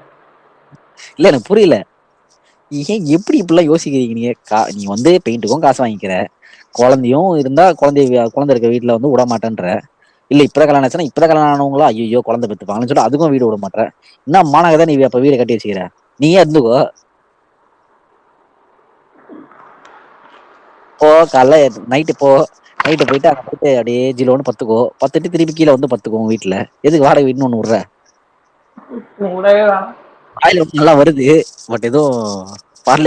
இல்ல எனக்கு புரியல. ஏன் எப்படி இப்படிலாம் யோசிக்கிறீங்க நீங்க? நீ வந்து பெயிண்ட்டுக்கும் காசு வாங்கிக்கிற, குழந்தையும் இருந்தா குழந்தை இருக்க வீட்டுல வந்து விட மாட்டேன்ற. இல்ல இப்பதான் கல்யாணம் ஆச்சுன்னா இப்பதான் கல்யாணம் ஆனவங்களா ஐயோ குழந்தை பெற்றுப்பாங்கன்னு சொல்லிட்டு அதுக்கும் வீடு விட மாட்டேன். என்ன மானகதான் நீ அப்ப வீடு கட்டி வச்சுக்கிற? நீயே இருந்துக்கோ. போ காலைல நைட்டு போ, நைட்டு போயிட்டு அங்க போயிட்டு அப்படியே ஜிலோன்னு பத்துக்கோ, பத்துட்டு திருப்பி கீழே வந்து பத்துக்கோ உங்க வீட்டுல. எதுக்கு வாடகை வீட்டுன்னு ஒண்ணு விடுற? விடவே வேணாம். வாயில நல்லா வருது, பட் ஏதோ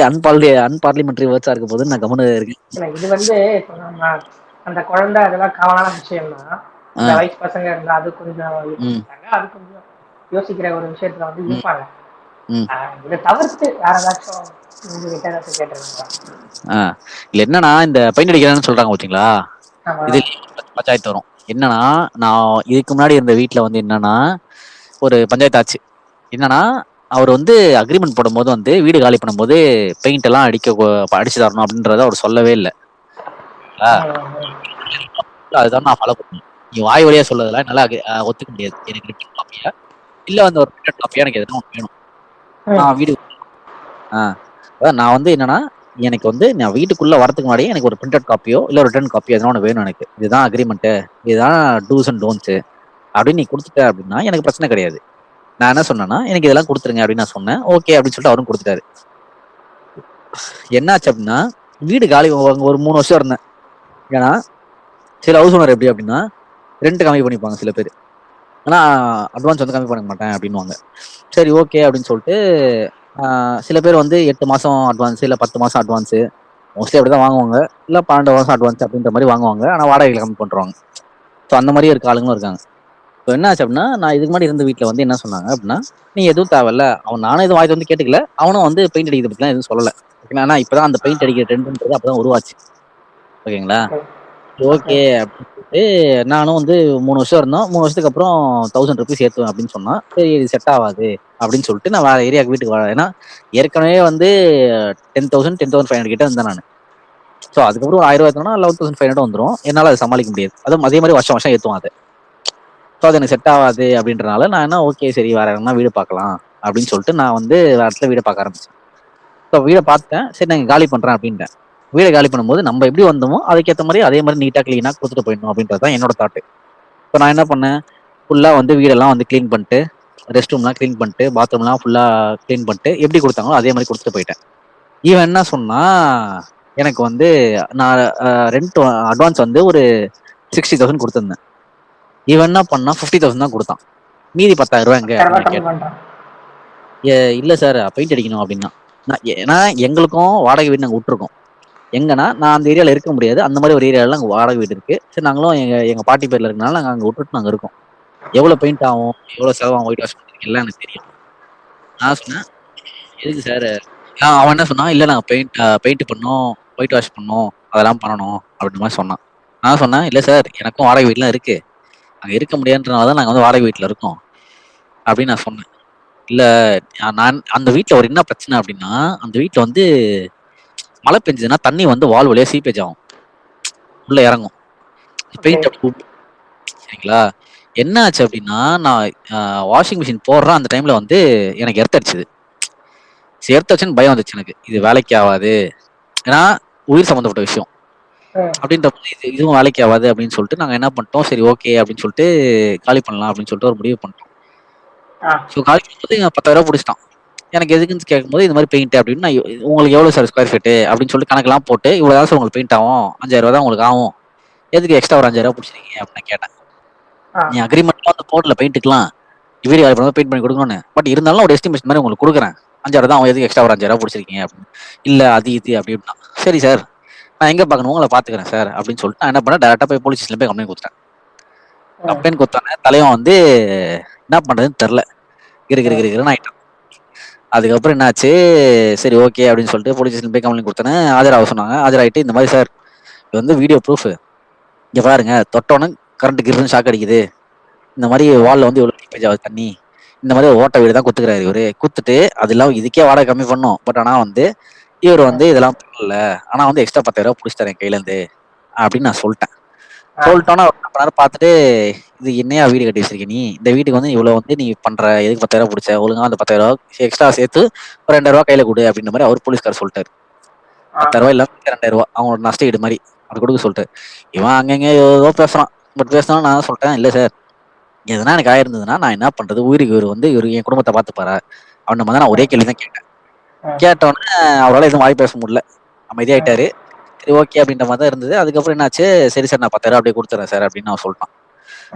அன்பார்லிமெண்ட்ரி வேர்ட்ஸா இருக்க போது நான் கவனம் இருக்கேன். இல்ல இது வந்து இப்போ நம்ம அந்த குழந்தை அதெல்லாம் காமனான விஷயம்னா, இந்த ஆஹ் வயசு பசங்க இருந்தா அது கொஞ்சம் இது உம் பண்ணிட்டாங்க, அது கொஞ்சம் யோசிக்கிற ஒரு விஷயத்துல வந்து உம் இருப்பாங்க. உம் இதை தவிர்த்து வேற ஏதாச்சும் உங்ககிட்ட ஏதாச்சும் கேட்டிருக்கீங்களா? இல்ல என்னன்னா இந்த பெயிண்ட் அடிக்கிறான்னு சொல்றாங்க பாத்தீங்களா, ஆமா. இது பஞ்சாயத்து வரும். என்னன்னா நான் இதுக்கு முன்னாடி இருந்த வீட்டுல வந்து என்னன்னா ஒரு பஞ்சாயத்து ஆச்சு. என்னன்னா அவர் வந்து அக்ரிமெண்ட் போடும்போது வந்து வீடு காலி பண்ணும்போது பெயிண்ட் எல்லாம் அடிச்சு தரணும் அப்படின்றத அவர் சொல்லவே இல்லை. அதுதான் நான் ஃபாலோ பண்ணுவேன். நீ வாய் வழியா சொல்லதெல்லாம் என்னால ஒத்துக்க முடியாது. எனக்கு ரிட்டன் காப்பியா இல்ல வந்து ஒரு பிரிண்டட் காப்பியா எனக்கு எதுனா ஒன்று வேணும். நான் வீடு அதான் நான் வந்து என்னன்னா எனக்கு வந்து நான் வீட்டுக்குள்ள வரதுக்கு முன்னாடியே எனக்கு ஒரு பிரிண்டட் காப்பியோ இல்ல ஒரு ரிட்டர்ன் காப்பியோ எதனா ஒன்று வேணும். எனக்கு இதுதான் அக்ரிமெண்ட், இதுதான் டூஸ் அண்ட் டோன்ட்ஸ் அப்படின்னு நீ கொடுத்துட்ட அப்படின்னா எனக்கு பிரச்சனை கிடையாது. நான் என்ன சொன்னேன்னா எனக்கு இதெல்லாம் கொடுத்துருங்க அப்படின்னு நான் சொன்னேன். ஓகே அப்படின்னு சொல்லிட்டு அவரும் கொடுத்துட்டாரு. என்னாச்சு அப்படின்னா வீடு காலி ஒரு 3 வருஷம் இருந்தேன். ஏன்னா சில ஹவுஸ் ஓனர் எப்படி அப்படின்னா ரெண்ட் கம்மி பண்ணிப்பாங்க சில பேர், ஆனா அட்வான்ஸ் வந்து கம்மி பண்ண மாட்டேன் அப்படின்வாங்க. சரி ஓகே அப்படின்னு சொல்லிட்டு சில பேர் வந்து 8 மாசம் அட்வான்ஸ் இல்ல 10 மாசம் அட்வான்ஸ் மோஸ்ட்லி அப்படிதான் வாங்குவாங்க. இல்ல 12 மாசம் அட்வான்ஸ் அப்படின்ற மாதிரி வாங்குவாங்க. ஆனா வாடகைகளை கம்மி பண்றாங்க. ஸோ அந்த மாதிரி இருக்க ஆளுங்களும் இருக்காங்க. இப்போ என்ன ஆச்சு அப்படின்னா நான் இதுக்கு முன்னாடி இருந்த வீட்டில் வந்து என்ன சொன்னாங்க அப்படின்னா நீ எதுவும் தேவையில்ல, நானும் எதுவும் வாய்ட்டு வந்து கேட்டுக்கல, அவனும் வந்து பெயிண்ட் அடிக்கிறத பத்திலாம் எதுவும் சொல்லலை. ஓகேங்களா, இப்பதான் அந்த பெயிண்ட் அடிக்கிற ட்ரெண்ட்ன்றது அப்பதான் உருவாச்சு. ஓகேங்களா, ஓகே. ஓகே அப்படின்னு சொல்லிட்டு நானும் வந்து 3 வருஷம் இருந்தோம். 3 வருஷத்துக்கு அப்புறம் 1000 ருபீஸ் ஏற்றுவேன் அப்படின்னு சொன்னா சரி இது செட் ஆகாது அப்படின்னு சொல்லிட்டு நான் வேற ஏரியாவுக்கு வீட்டுக்கு வரேன். ஏன்னா ஏற்கனவே வந்து 10,000 10,500 கிட்ட இருந்தேன் நான். ஸோ அதுக்கப்புறம் 1000 ரூபாய் ஏற்றோம்னா 11,500 வந்துடும். என்னால் அதை சமாளிக்க முடியாது. அதுவும் அதே மாதிரி வருஷம் வருஷம் ஏற்றுவோம் அது. ஸோ அது எனக்கு செட் ஆகாது அப்படின்றனால நான் என்ன ஓகே சரி வேற எங்கன்னா வீடு பார்க்கலாம் அப்படின்னு சொல்லிட்டு நான் வந்து வேற இடத்துல வீடை பார்க்க ஆரம்பிச்சேன். ஸோ வீடை பார்த்தேன், சரி நான் காலி பண்றேன் அப்படின்ட்டேன். வீடை காலி பண்ணும்போது நம்ம எப்படி வந்தோமோ அதுக்கேற்ற மாதிரி அதே மாதிரி நீட்டா கிளீனா கொடுத்துட்டு போயிடணும் அப்படின்றது தான் என்னோட தாட்டு. இப்போ நான் என்ன பண்ணேன், ஃபுல்லா வந்து வீடெல்லாம் வந்து க்ளீன் பண்ணிட்டு, ரெஸ்ட் ரூம்லாம் க்ளீன் பண்ணிட்டு, பாத்ரூம்லாம் ஃபுல்லா க்ளீன் பண்ணிட்டு எப்படி கொடுத்தாங்களோ அதே மாதிரி கொடுத்துட்டு போயிட்டேன். இவன் என்ன சொன்னா எனக்கு வந்து நான் ரெண்ட் அட்வான்ஸ் வந்து ஒரு 60,000 கொடுத்துருந்தேன். இவன் என்ன பண்ணா 50,000 தான் கொடுத்தான். மீதி 10,000 ரூபாய் எங்க 10,000 அப்படின்னு நான் கம்மி கேட்டேன். பண்றான். இல்ல சார் பெயிண்ட் அடிக்கணும் அப்படின்னா. ஏன்னா எங்களுக்கும் வாடகை வீடு நாங்க விட்டுருக்கோம். எங்கன்னா நான் அந்த ஏரியால இருக்க முடியாது, அந்த மாதிரி ஒரு ஏரியால அங்க வாடகை வீடு இருக்கு. சரி நாங்களும் எங்க எங்க பாட்டி பேர்ல இருக்கனால நாங்க அங்க விட்டுட்டு நாங்க இருக்கோம். எவ்வளவு பெயிண்ட் ஆகும், எவ்வளவு செலவாகும், ஒயிட் வாஷ் பண்றதுக்கு எல்லாம் எனக்கு தெரியும். நான் சொன்னேன் எதுக்கு சார்? அவன் என்ன சொன்னான், இல்ல நாங்க பெயிண்ட் பண்ணோம், ஒயிட் வாஷ் பண்ணோம், அதெல்லாம் பண்ணணும் அப்படின்ற மாதிரி சொன்னான். நான் சொன்னேன் இல்ல சார் எனக்கும் வாடகை வீடுலாம் இருக்கு, அங்க இருக்க முடியாதுன்றனால தான் நாங்க வந்து வாடகை வீட்டுல இருக்கோம் அப்படின்னு நான் சொன்னேன். இல்ல நான் அந்த வீட்டுல ஒரு என்ன பிரச்சனை அப்படின்னா அந்த வீட்டுல வந்து மழை பெஞ்சதுன்னா தண்ணி வந்து வால் வழியா சீப்பேஜ் ஆகும், உள்ள இறங்கும் ஓகே. பெயிண்ட். சரிங்களா, என்ன ஆச்சு அப்படின்னா நான் வாஷிங் மிஷின் போடுறேன் அந்த டைம்ல வந்து எனக்கு எர்த்தடிச்சுது. எர்த்தடிச்சுன்னு பயம் வந்துச்சு எனக்கு, இது வேலைக்கு ஆகாது, ஏன்னா உயிர் சம்மந்தப்பட்ட விஷயம் அப்படின்ற இதுவும் வேலைக்கு ஆகாது அப்படின்னு சொல்லிட்டு நாங்க என்ன பண்ணிட்டோம், சரி ஓகே அப்படின்னு சொல்லிட்டு காலி பண்ணலாம் அப்படின்னு சொல்லிட்டு ஒரு முடிவு பண்ணிட்டோம். ஸோ காலி பண்ணும்போது 10,000 ரூபாய் பிடிச்சிட்டான். எனக்கு எதுக்குன்னு கேட்கும்போது இது மாதிரி பெயிண்ட் அப்படின்னு நான் உங்களுக்கு எவ்வளவு சார் ஸ்கொயர் ஃபீட்டு அப்படின்னு சொல்லிட்டு கணக்கெல்லாம் போட்டு இவ்வளவு சார் உங்களுக்கு பெயிண்ட் ஆகும், 5,000 ரூபாய் தான் உங்களுக்கு ஆகும், எதுக்கு எக்ஸ்ட்ரா ஒரு 5,000 ரூபாய் பிடிச்சிருக்கீங்க அப்படின்னு நான் கேட்டேன். நீ அக்ரிமெண்ட் வந்து போடல பெயிண்ட்டுக்கலாம், வீடு காலி பண்ண பெயிண்ட் பண்ணி கொடுக்கணும்னு, பட் இருந்தாலும் ஒரு எஸ்டிமேஷன் மாதிரி உங்களுக்கு கொடுக்குறேன், 5,000 தான், எதுக்கு எக்ஸ்ட்ரா ஒரு 5,000 ரூபாய் பிடிச்சிருக்கீங்க அப்படின்னு. இல்ல அது இது அப்படி அப்படின்னா சரி சார் நான் எங்க பார்க்கணும் உங்களை பாத்துக்கிறேன் சார் அப்படின்னு சொல்லிட்டு நான் என்ன பண்ணேன், டேரக்டா போய் போலீஸ் ஸ்டேஷன்ல போய் கம்ப்ளைண்ட் கொடுத்துட்டேன். கம்ப்ளைண்ட் கொடுத்தானே தலைவன் வந்து என்ன பண்றதுன்னு தெரியல, கிறுகிறுன்னு ஆயிட்டான். அதுக்கப்புறம் என்னாச்சு, சரி ஓகே அப்படின்னு சொல்லிட்டு போலீஸ் ஸ்டேஷன் போய் கம்ப்ளைண்ட் கொடுத்தேன்னு ஆஜராக சொன்னாங்க. ஆஜராயிட்டு இந்த மாதிரி சார் இது வந்து வீடியோ ப்ரூஃப், இங்க பாருங்க தொட்டோன்னு கரண்ட் கிருன்னு ஷாக் அடிக்குது, இந்த மாதிரி வால்ல வந்து எவ்வளவு லீக்கேஜ் ஆகுது தண்ணி, இந்த மாதிரி ஓட்ட வீடு தான் குத்துக்கிறாரு இவரு, குத்துட்டு அது இல்லாம இதுக்கே வாடகை கம்மி பண்ணும், பட் ஆனா வந்து இவர் வந்து இதெல்லாம் பண்ணல, ஆனா வந்து எக்ஸ்ட்ரா 10,000 புடிச்சு தரேன் கையில இருந்து அப்படின்னு நான் சொல்லிட்டேன். சொல்லிட்டோன்னா ஒரு 1/2 மணி நேரம் பார்த்துட்டு, இது என்னையா வீடு கட்டி வச்சிருக்க நீ, இந்த வீட்டுக்கு வந்து இவ்வளவு வந்து நீ பண்ற, எதுக்கு 10,000 பிடிச்ச, ஒழுங்கா அந்த 10,000 எக்ஸ்ட்ரா சேர்த்து ஒரு 2,000 கையில கொடு அப்படின்ற மாதிரி அவர் போலீஸ்கார் சொல்லிட்டாரு. 10,000 இல்லாம 2,000 அவங்களோட நஷ்ட ஈடு மாதிரி அப்படி கொடுக்க சொல்லிட்டாரு. இவன் அங்கங்க ஏதோ பேசுறான். பட் பேசினா நான் சொல்லிட்டேன், இல்ல சார் எதனா எனக்கு ஆயிருந்ததுன்னா நான் என்ன பண்றது, உயிருக்கு இவர் வந்து இவர் என் குடும்பத்தை பார்த்துப்பாரா அவன் மாதிரி நான் ஒரே கேள்வி தான் கேட்டேன். கேட்டோன்னே அவரால் எதுவும் வாய் பேச முடியல, அமைதியாயிட்டாரு. சரி ஓகே அப்படின்ற மாதிரி தான் இருந்தது. அதுக்கப்புறம் என்னாச்சு, சரி சார் நான் 10,000 அப்படியே கொடுத்துறேன் சார் அப்படின்னு நான் சொல்லிட்டான்.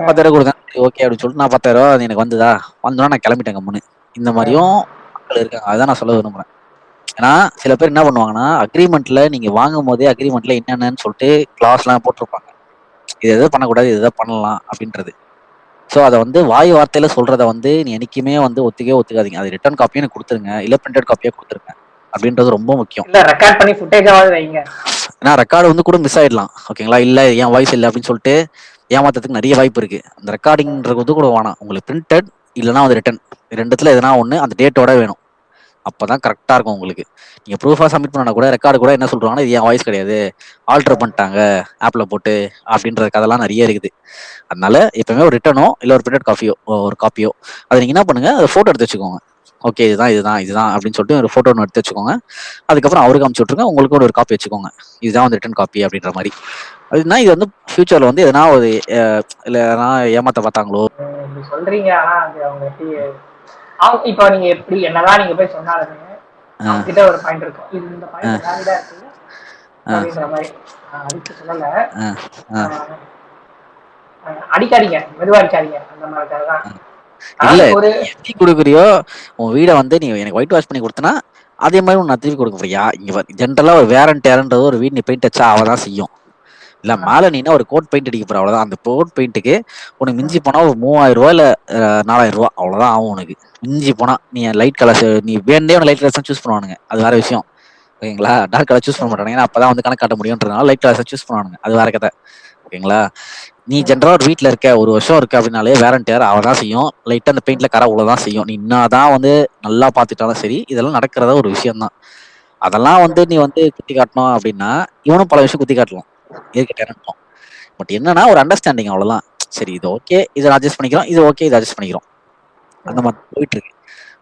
10,000 கொடுத்தேன். சரி ஓகே அப்படின்னு சொல்லிட்டு நான் 10,000 அது எனக்கு வந்ததா, வந்தோன்னா நான் கிளம்பிட்டேன் கம்முன்னு. இந்த மாதிரியும் மக்கள் இருக்காங்க, அதான் நான் சொல்ல விரும்புறேன். ஏன்னா சில பேர் என்ன பண்ணுவாங்கன்னா, அக்ரிமெண்ட்ல நீங்க வாங்கும் போதே அக்ரிமெண்ட்ல என்னென்னு சொல்லிட்டு கிளாஸ் எல்லாம் போட்டிருப்பாங்க, இது எதாவது பண்ணக்கூடாது, இது எதாவது பண்ணலாம் அப்படின்றது. ஸோ அதை வந்து வாய் வார்த்தையில சொல்றத வந்து நீ என்னைக்குமே வந்து ஒத்துக்கவே ஒத்துக்காதீங்க. அது ரிட்டர்ன் காப்பியும் எனக்கு கொடுத்துருங்க, இல்ல பிரிண்டட் காப்பியா கொடுத்துருங்க அப்படின்றது ரொம்ப முக்கியம். இல்ல ரெக்கார்ட் பண்ணி ஃபுட்டேஜாவது வைங்க. ஏன்னா ரெக்கார்டு வந்து கூட மிஸ் ஆயிடலாம், ஓகேங்களா, இல்ல என் வாய்ஸ் இல்லை அப்படின்னு சொல்லிட்டு ஏமாத்துறதுக்கு நிறைய வாய்ப்பு இருக்கு. அந்த ரெக்கார்டிங்ன்றது வந்து கூட வேணாம், உங்களுக்கு பிரிண்டட் இல்லைன்னா வந்து ரிட்டன், ரெண்டுத்துல எதனா ஒண்ணு அந்த டேட்டோட வேணும், அப்பதான் கரெக்டா இருக்கும் உங்களுக்கு. நீங்க ப்ரூஃபா சப்மிட் பண்ணா கூட ரெக்கார்டு கூட என்ன சொல்றாங்கன்னா, இது என் வாய்ஸ் கிடையாது, ஆல்டர் பண்ணிட்டாங்க ஆப்ல போட்டு அப்படின்ற கதெல்லாம் நிறைய இருக்குது. அதனால எப்பவுமே ஒரு ரிட்டனோ இல்ல ஒரு பிரிண்டட் காஃபியோ ஒரு காப்பியோ அதை நீங்க என்ன பண்ணுங்க, அதை போட்டோ எடுத்து வச்சுக்கோங்க. ஓகே இதுதான் இதுதான் இதுதான் அப்படின்னு சொல்லிட்டு ஒரு போட்டோ ஒன்று எடுத்து வச்சுக்கோங்க. அதுக்கப்புறம் அவருக்கு அனுப்பிச்சு விட்டுருங்க, உங்களுக்கு ஒரு காப்பி வச்சுக்கோங்க, இதுதான் வந்து ரிட்டன் காப்பி அப்படின்ற மாதிரி. அதுனா இது வந்து ஃபியூச்சர்ல வந்து எதனா ஒரு இல்ல எதனா ஏமாத்த பார்த்தாங்களோ. சொல்றீங்க ஆனா அது அவங்க எப்படி அவங்க இப்ப நீங்க எப்படி என்னதான் நீங்க போய் சொன்னாலுமே அவங்க கிட்ட ஒரு பாயிண்ட் இருக்கும், இது இந்த பாயிண்ட் வேலிடா இருக்குல்ல அப்படின்ற மாதிரி. அதுக்கு சொல்லல, அடிக்காதீங்க மெதுவா அடிக்காதீங்க அந்த மாதிரி தான். இல்ல ஒரு எப்படி கொடுக்குறியோ உன் வீடை வந்து நீ எனக்கு ஒயிட் வாஷ் பண்ணி கொடுத்தனா அதே மாதிரி நான் திருப்பி கொடுக்க போறியா? இங்க ஜென்ரலா ஒரு வேரண்ட் டேரன்றது ஒரு வீடு நீ பெயிண்ட் அடிச்சா அவதான் செய்யும். இல்ல மேல நீனா ஒரு கோட் பெயிண்ட் அடிக்க போற, அவ்வளவுதான். அந்த கோட் பெயிண்ட்டுக்கு உனக்கு மிஞ்சி போனா ஒரு 3,000 இல்ல 4,000 அவ்வளவுதான் ஆகும் உனக்கு மிஞ்சி போனா. நீ லைட் கலர்ஸ் நீ வேண்டே லைட் கலர்ஸ் தான் சூஸ் பண்ணுவானுங்க, அது வேற விஷயம், ஓகேங்களா. டார்க் கலர் சூஸ் பண்ண மாட்டானுங்க, ஏன்னா அப்பதான் வந்து கணக்கு காட்ட முடியும்ன்றதுனால லைட் கலர்ஸ் சூஸ் பண்ணுவானுங்க, அது வேற கதை, ஓகேங்களா. நீ ஜென்ரலா ஒரு வீட்டுல இருக்க, ஒரு வருஷம் இருக்க அப்படின்னாலே வேரண்ட் டேர் அவதான் செய்யும், லைட்டா அந்த பெயிண்ட்ல கரை உள்ளதான் செய்யும். நீ என்னதான் வந்து நல்லா பாத்துட்டாலும் சரி, இதெல்லாம் நடக்கிறதா ஒரு விஷயம் தான். அதெல்லாம் வந்து நீ வந்து குத்தி காட்டணும் அப்படின்னா இவனும் பல விஷயம் குத்தி காட்டலாம், ஏற்கட்டேன். பட் என்னன்னா ஒரு அண்டர்ஸ்டாண்டிங் அவ்வளவுதான். சரி இது ஓகே, இதை அட்ஜஸ்ட் பண்ணிக்கிறோம், இது ஓகே இதை அட்ஜஸ்ட் பண்ணிக்கிறோம், அந்த மாதிரி போயிட்டு இருக்கு.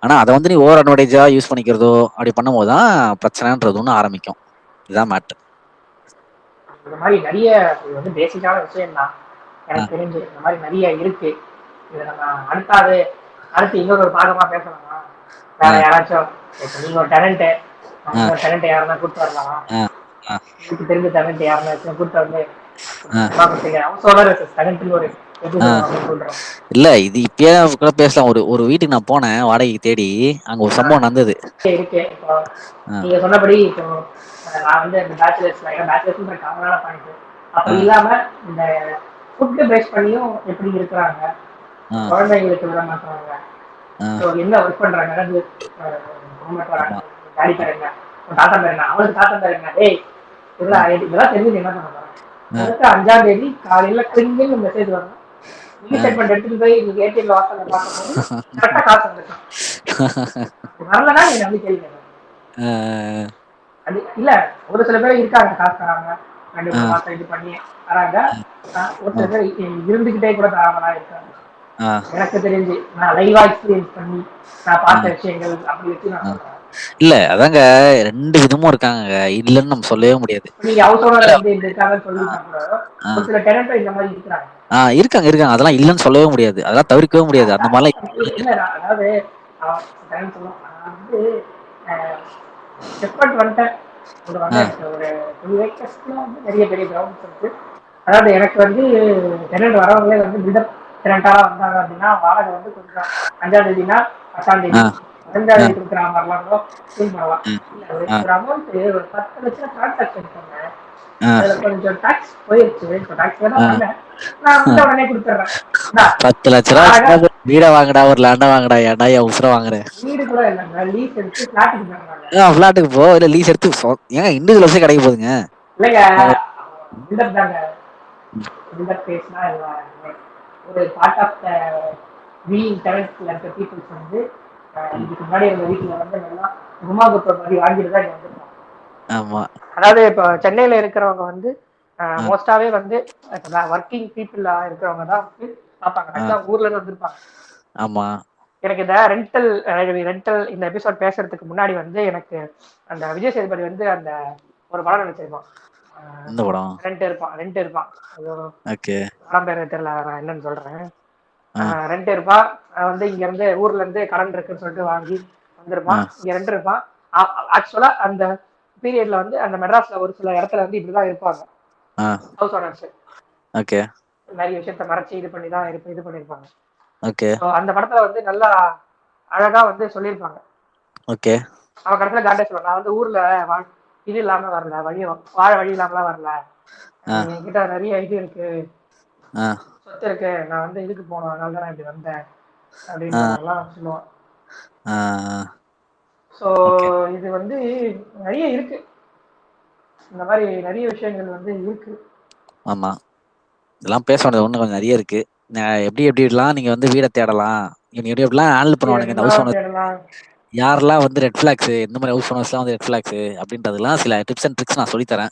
ஆனா அதை வந்து நீ ஓவர் அட்வான்டேஜா யூஸ் பண்ணிக்கிறதோ அப்படி பண்ணும் போதுதான் பிரச்சனைன்றது ஒண்ணு ஆரம்பிக்கும். இதுதான் மேட்டர். இந்த மாதிரி நிறைய இது வந்து பேசிக்கான விஷயம் தான் எனக்கு தெரிஞ்சு. இந்த மாதிரி நிறைய இருக்கு. இதை நம்ம அடுத்து இன்னொரு பாகமா பேசலாமா? வேற யாராச்சும் இப்ப நீங்க ஒரு டேலண்ட், இன்னொரு டேலண்ட் யாருன்னா கூப்பிட்டு வரலாம், எனக்கு தெரிஞ்ச டேலண்ட் யாருன்னா கூப்பிட்டு வந்து இல்ல இது இப்பயே கூட பேசலாம். ஒரு வீட்டுக்கு நான் போனேன் வாடகைக்கு தேடி, அங்க ஒரு சம்பவம் நடந்தது. இருக்கு இப்போ நீங்க சொன்னபடி. இப்போ நான் வந்து இந்த பேச்சுலர்ஸ் காமனான பாயிண்ட் அப்படி இல்லாம இந்த ஃபுட் பேஸ் பண்ணியும் எப்படி இருக்கிறாங்க, குழந்தைங்களுக்கு விட மாட்டாங்க, என்ன ஒர்க் பண்றாங்க, டாடி பேர் என்ன, தாத்தா பேர் என்ன, அவனுக்கு தாத்தா பேர் என்ன, டேய் இதெல்லாம் தெரிஞ்சு என்ன பண்ண போறாங்க. அடுத்த 5ஆம் தேதி காலையில கிளிங்னு மெசேஜ் வரணும், ஸ்டேட்மெண்ட் எடுத்துட்டு போய் நீங்க ஏடிஎம் வாசல்ல பார்க்கும்போது கரெக்டா காசு வந்துடும். வரலன்னா நீங்க வந்து கேள்வி அது இல்ல. ஒரு சில பேர் இருக்காங்க காசு தராங்க, 2 மாசம் இது பண்ணி தராங்க. ஒரு சில பேர் இருந்துகிட்டே கூட தராமலாம் இருக்காங்க. எனக்கு தெரிஞ்சு நான் லைவா எக்ஸ்பீரியன்ஸ் பண்ணி நான் பார்த்த விஷயங்கள் அப்படி வச்சு நான் சொல்றேன். இல்ல அதாங்க 2 விதமும் இருக்காங்க, இல்லன்னு நம்ம சொல்லவே முடியாது. நீங்க ஹவுஸ் ஓனர் வந்து இந்த இருக்காங்கன்னு சொல்லிட்டா கூட ஒரு சில டெனன்ட் இந்த மாதிரி இருக்காங்க. இருக்காங்க அதெல்லாம் இல்லன்னு சொல்லவே முடியாது, அதெல்லாம் தவிர்க்கவே முடியாது. அந்த மாதிரிலாம் இல்ல அதாவது வந்து எஃபர்ட் வந்துட்டேன். ஒரு 2 ஏக்கர்ஸ்ல வந்து நிறைய பெரிய கிரவுண்ட்ஸ் இருக்கு. அதாவது எனக்கு வந்து டெனன்ட் வரவங்களே வந்து பில்டப் டெனன்ட்டாக வந்தாங்க அப்படின்னா வாடகை வந்து கொஞ்சம் 5ஆம் தேதினா 10ஆம் தேதி 15ஆம் தேதி கொடுக்குற மாதிரிலாம் கூட ஃபீல் பண்ணலாம். இல்லை ஒரு அமௌண்ட் ஒரு 10 லட்சம் டிரான்சாக்ஷன் பண்ணேன். ஆ, அதுல கொஞ்சம் டாக்ஸ் போயிருச்சு. இப்போ டாக்ஸ் தான் ஆ, பண்ணேன். நான் ஆ. வந்த உடனே கொடுத்துட்றேன். இந்தா 10 லட்ச ரூபா அழகா. வச்சிருந்தா வீட வாங்கடா, ஒரு லேண்ட வாங்கடா, ஏன்டா என் உசுர வாங்குற? வீடு கூட இல்லைங்க, லீஸ் எடுத்து ஃபிளாட்டுக்கு போயிருந்தாங்க. ஃபிளாட்டுக்கு போ, இல்ல லீஸ் எடுத்து ஏங்க இண்டிவிஜுவல் ஹவுஸே கிடைக்க போகுதுங்க. இல்லைங்க, பில்டப் தாங்க. பில்டப் பேசினா ஒரு பார்ட் ஆஃப் த பீயிங் டெனன்ட்ஸ்ல இருக்க பீப்புள்ஸ் வந்து ம். இதுக்கு முன்னாடி எங்க வீட்டுல வந்து நல்லா குமாகுத்தம் மாதிரி வாங்கிட்டு தான் இங்க வந்திருக்காங்க. ஆமா. அதாவது இப்போ சென்னையில இருக்கிறவங்க வந்து ஆ, மோஸ்டாவே வந்து ஒர்க்கிங் பீப்புளா இருக்கிறவங்க தான் வந்து பார்ப்பாங்க. ஆ, ஆக்சுவலா ஊர்ல இருந்து வந்திருப்பாங்க. ஆமா. எனக்கு இந்த ரெண்டல் இந்த எபிசோட் பேசுறதுக்கு முன்னாடி வந்து எனக்கு அந்த விஜய் சேதுபதி வந்து அந்த ஒரு படம் நினைச்சிருப்பான். இந்த படம். ரெண்ட் இருப்பான். அது ஓகே. படம் பேர் தெரியல, நான் என்னன்னு சொல்றேன். ஆ, ரெண்ட் இருப்பான். வந்து இங்க இருந்து ஊர்ல இருந்து கடன் இருக்குன்னு சொல்லிட்டு வாங்கி ஆ, வந்திருப்பான். இங்க ரெண்ட் இருப்பான். ஆக்சுவலா அந்த பீரியட்ல வந்து அந்த மெட்ராஸ்ல ஒரு சில இடத்துல வந்து இப்படிதான் இருப்பாங்க ஆ. House owners. ஓகே. நிறைய விஷயத்த மறைச்சு இது பண்ணி தான் இது பண்ணிருப்பாங்க. ஓகே. ஸோ அந்த படத்துல வந்து நல்லா அழகா வந்து சொல்லியிருப்பாங்க. ஓகே. அவன் கடைசியில காண்டே சொல்லுவான், நான் வந்து ஊர்ல இது இல்லாம வரல, வாழ வழி இல்லாமலாம் வரல. ஆ, என்கிட்ட நிறைய இது இருக்கு, ஆ, சொத்து இருக்கு, நான் வந்து இதுக்கு போனோம், அதனால தான் நான் இப்படி வந்தேன் ஆ, அப்படின்ற மாதிரிலாம் சொல்லுவான். ஆ. So okay. இது வந்து நிறைய இருக்கு, இந்த மாதிரி நிறைய விஷயங்கள் வந்து இருக்கு. ஆமா. இதெல்லாம் பேச வேண்டியது இன்னும் கொஞ்சம் நிறைய இருக்கு. எப்படி எப்படிலாம் நீங்க வந்து வீட தேடலாம், நீங்க எப்படி எப்படிலாம் ஹேண்டில் பண்ணுவானுங்க இந்த ஹவுஸ் எல்லாம் ஓனர், தேடலாம். யாரெல்லாம் வந்து ரெட் ஃபிளாக்ஸ், இந்த மாதிரி ஹவுஸ் ஓனர்ஸ்லாம் வந்து ரெட் ஃபிளாக்ஸ் அப்படின்றதுலாம் சில டிப்ஸ் அண்ட் ட்ரிக்ஸ் நான் சொல்லி தரேன்.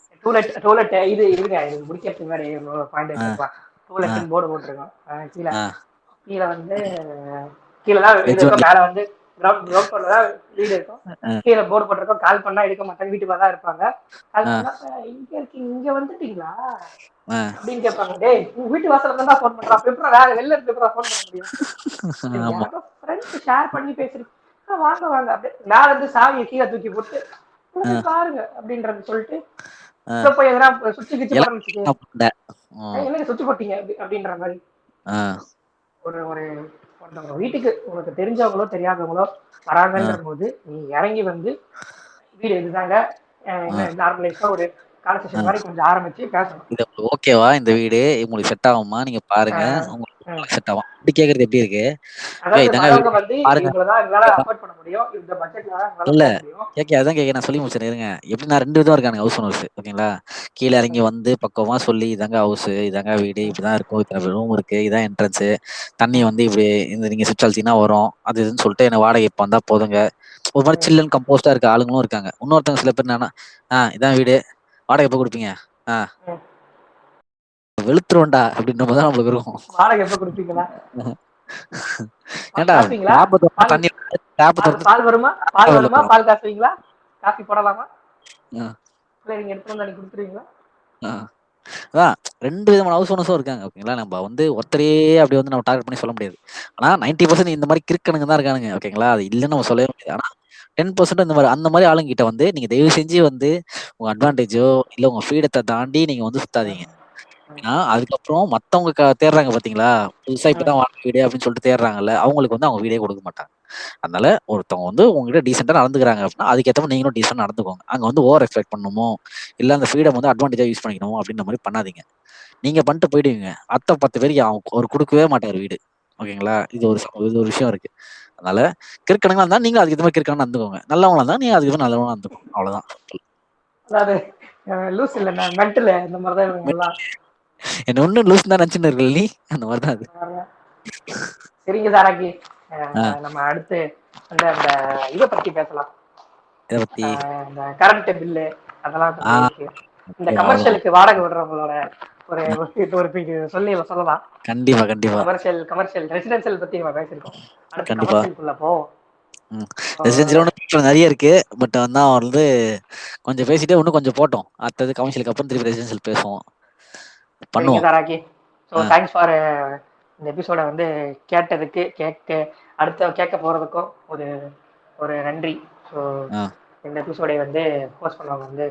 டூலெட் இது இருங்க, இது முடிக்கிறதுக்கு முன்னாடி பாயிண்ட் ஆ, வச்சிருப்பா. ஆ, டூலெட்னு போர்டு போட்டிருக்கோம். கீழே ஆ. கீழே வந்து கீழே தான் இது எஜ் இருக்கும். ஒன்லி. மேலே வந்து கிரவுண்ட் ஃப்ளோர்ல தான் வீடு இருக்கும். ஆ, கீழே போர்டு போட்டிருக்கோம். கால் பண்ணா எடுக்க மாட்டாங்க, வீட்டுக்கு தான் இருப்பாங்க. கால் ஆ, பண்ணா இங்க இருக்கீங்க, இங்க வந்துட்டீங்களா ஆ. அப்படின்னு கேட்பாங்க. டேய் உங்க வீட்டு வாசல்ல தான் ஃபோன் பண்றான், அப்ப எப்பறம் வேற வெளில இருந்து எப்பறம் ஃபோன் பண்ண முடியும்? ஆமா. யாரோ ஃப்ரெண்ட்ஸ் ஷேர் பண்ணி பேசுறீங்க, வாங்க வாங்க அப்படியே மேல இருந்து சாவியை கீழே தூக்கி போட்டு உள்ள ஆ, போய் பாருங்க அப்படின்றது சொல்லிட்டு ஆ. உள்ள போய் எதனா சுவிட்ச் கிச்சு போட்டோம்னு வச்சுக்கோ, எல்லாம் பண்ணேன். ம். என்னங்க சுவிட்ச் போட்டீங்க அப்படின்ற மாதிரி. ஆ, ஒரு ஒரு ஒருத்தவங்க வீட்டுக்கு உனக்கு தெரிஞ்சவங்களோ தெரியாதவங்களோ ஆ, வராங்கன்ற போது நீ இறங்கி வந்து வீடு இதுதாங்க, ஆ, என்ன நார்மலைஸா ஒரு கான்வர்சேஷன் ஆ. மாதிரி கொஞ்சம் ஆரம்பிச்சு பேசணும். இது உங்களுக்கு ஓகேவா? இந்த வீடு உங்களுக்கு செட் ஆகுமா? நீங்க பாருங்க. அஹ் அஹ் உங்களுக்கு செட் ஆகும். அப்படி கேட்கறது எப்படி இருக்கு? ஏங்க அதாவது இதாங்க வரவங்க வீடு, வந்து பாருங்க. இவ்வளவுதான் எங்களால அஃபோர்ட் பண்ண முடியும், இந்த பட்ஜெட்ல தான் எங்களால இல்ல. போக முடியும். அதான் கேட்க நான் சொல்லி முடிச்சுறேன் இருங்க. எப்படின்னா 2 விதம் இருக்கானுங்க ஹவுஸ் ஓனர்ஸ். ஓகேங்களா? கீழ இறங்கி வந்து பக்குவமா சொல்லி இதாங்க ஹவுஸு, இதாங்க வீடு, இப்படிதான் இருக்கும். இத்தன ரூம் இருக்கு. இதான் என்ட்ரன்ஸு. தண்ணி வந்து இப்படி இந்த நீங்க சுவிட்ச் அழுத்தினா வரும். அது இதுன்னு சொல்லிட்டு எனக்கு வாடகை இப்ப வந்தா போதுங்க. ஒரு மாரி சில் அண்ட் கம்போஸ்டா இருக்க ஆளுங்களும் இருக்காங்க. இன்னொருத்தவங்க சில பேர் என்னன்னா, இதான் வீடு. வாடகை எப்ப குடுப்பீங்க? ஆ வெளுத்துருவேன்டா அப்படின்ற மாரி தான் நம்மளுக்கு இருக்கும். வாடகை எப்ப கொடுப்பீங்களா? ஏன்டா காசுவீங்களா? டேப்ப தொறந்தா பால் தண்ணி டேப்ப பால் தொறந்தா பால் வருமா? பால் வருமா? பால் காசுவீங்களா? காஃபி போடலாமா? ஆ, இல்ல நீங்க எடுத்துட்டு வந்து அன்னைக்கு கொடுத்துருவீங்களா? ஆ. அதான் 2 விதமான ஹவுஸ் ஓனர்ஸும் இருக்காங்க. ஓகேங்களா? நம்ம வந்து ஒருத்தரையே அப்படி வந்து நம்ம டார்கெட் பண்ணி சொல்ல முடியாது. ஆனா 90% இந்த மாரி கிறுக்கனுங்க தான் இருக்கானுங்க. ஓகேங்களா? அது இல்லன்னு நம்ம சொல்லவே முடியாது. ஆனா 10% இந்த மாரி அந்த மாரி ஆளுங்ககிட்ட வந்து நீங்க தயவு செஞ்சு வந்து உங்க அட்வான்டேஜோ, இல்ல உங்க ஃப்ரீடத்த தாண்டி நீங்க வந்து சுத்தாதீங்க. ஏன்னா, அதுக்கப்புறம் மத்தவங்க தேடுறாங்க பார்த்தீங்களா? புதுசா இப்ப தான் வாடகை வீடு அப்படின்னு சொல்லிட்டு தேடுறாங்கல்ல, அவங்களுக்கு வந்து அவங்க வீடே குடுக்க மாட்டாங்க. அதனால ஒருத்தவங்க வந்து உங்ககிட்ட டீசென்ட்டா நடந்துக்கிறாங்க அப்படின்னா, அதுக்கேத்த மாரி நீங்களும் டீசென்ட்டா நடந்துக்கோங்க. அங்க வந்து ஓவர் எக்ஸ்பெக்ட் பண்ணணுமோ, இல்ல அந்த ஃப்ரீடம் வந்து அட்வான்டேஜா யூஸ் பண்ணிக்கணுமோ அப்படின்ற மாரி பண்ணாதீங்க. நீங்க பண்ணிட்டு போயிடுவீங்க. 10 பேருக்கு அவரு குடுக்கவே மாட்டாரு வீடு. ஓகேங்களா? இது ஒரு விஷயம் இருக்கு. அதனால கிறுக்கனுங்களா இருந்தா நீங்க அதுக்கு ஏத்த மாரி கிறுக்கனா நடந்துக்கோங்க. நல்லவங்களா இருந்தா நீங்க அதுக்கு ஏத்த மாரி நல்லவங்களா நடந்துக்கோங்க. அவ்வளவுதான். அதாவது லூஸ் இல்ல, மென்டல் இந்த மாதிரி தான் இவங்க எல்லாம். என்ன ஒண்ணும் லூசுன்னு தான் நெனச்சுன்னு இருக்கல நீ? அந்த மாரி தான் அது. சரிங்க சாராக்கி, ஆ. நம்ம அடுத்து அந்த அந்த இதை பத்தி பேசலாம். இத பத்தி. இந்த கரண்ட் பில்லு அதெல்லாம் ஆ. பத்தி இருக்கு. இந்த ஓகே. அவ்வளோதான். கமர்ஷியலுக்கு வாடகை விடுறவங்களோட ஒரு சொல்லலாம். கண்டிப்பா, கண்டிப்பா. கமர்ஷியல் ரெசிடென்சியல் பத்தி நம்ம பேசியிருக்கோம். அடுத்து கண்டிப்பா. கமர்ஷியலுக்குள்ள போவோம். ம். ரெசிடென்சியல இன்னும் பிரச்சனை நெறைய இருக்கு. பட் வந்து அவன் வந்து கொஞ்சம் பேசிட்டே இன்னும் கொஞ்சம் போட்டும். அடுத்தது கமர்ஷியலுக்கு அப்புறம் திருப்பி ரெசிடென்ஷியல் பேசுவோம். சரிங்க பண்ணுவோம். சாராக்கி. ஸோ ஆ, தேங்க்ஸ் ஃபார் இந்த எபிசோட வந்து கேட்டதுக்கு, அடுத்த கேட்க போறதுக்கும் ஒரு ஒரு நன்றி. ஸோ ஆ, இந்த எபிசோடை வந்து ஹோஸ்ட் பண்ணவங்க வந்து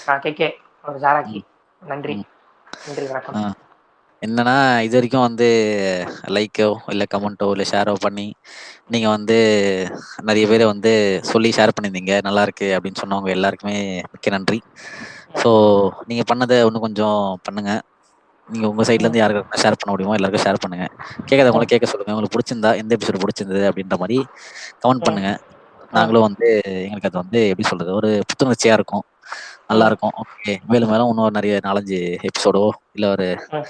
நான் கேகே ஒரு ஜாராக்கி. ம், நன்றி. ம். நன்றி, ஆ. வணக்கம். என்னன்னா, இதுவரைக்கும் வந்து லைக்கோ, இல்ல கமெண்ட்டோ, இல்ல ஷேரோ பண்ணி, நீங்க வந்து நெறைய பேரு வந்து சொல்லி ஷேர் பண்ணியிருந்தீங்க. நல்லா இருக்கு அப்படின்னு சொன்னவங்க எல்லாருக்குமே மிக்க நன்றி. ஸோ நீங்க பண்ணத இன்னும் கொஞ்சம் பண்ணுங்க. நீங்க உங்க சைட்ல ம், இருந்து யாருக்கு ஷேர் பண்ண முடியுமோ எல்லாருக்கும் ஷேர் பண்ணுங்க. கேட்காதவங்கள கேட்க சொல்லுங்க. உங்களுக்கு பிடிச்சிருந்தா எந்த எபிசோட் பிடிச்சிருந்தது அப்படின்ற மாரி கமெண்ட் ம், பண்ணுங்க. ம், நாங்களும் வந்து எங்களுக்கு அது வந்து எப்படி சொல்றது? ஒரு புத்துணர்ச்சியா இருக்கும். நல்லா ம், இருக்கும். ஓகே. மேலும் மேலும் இன்னும் நெறைய 4, 5 எபிசோடோ இல்ல ஒரு ம்.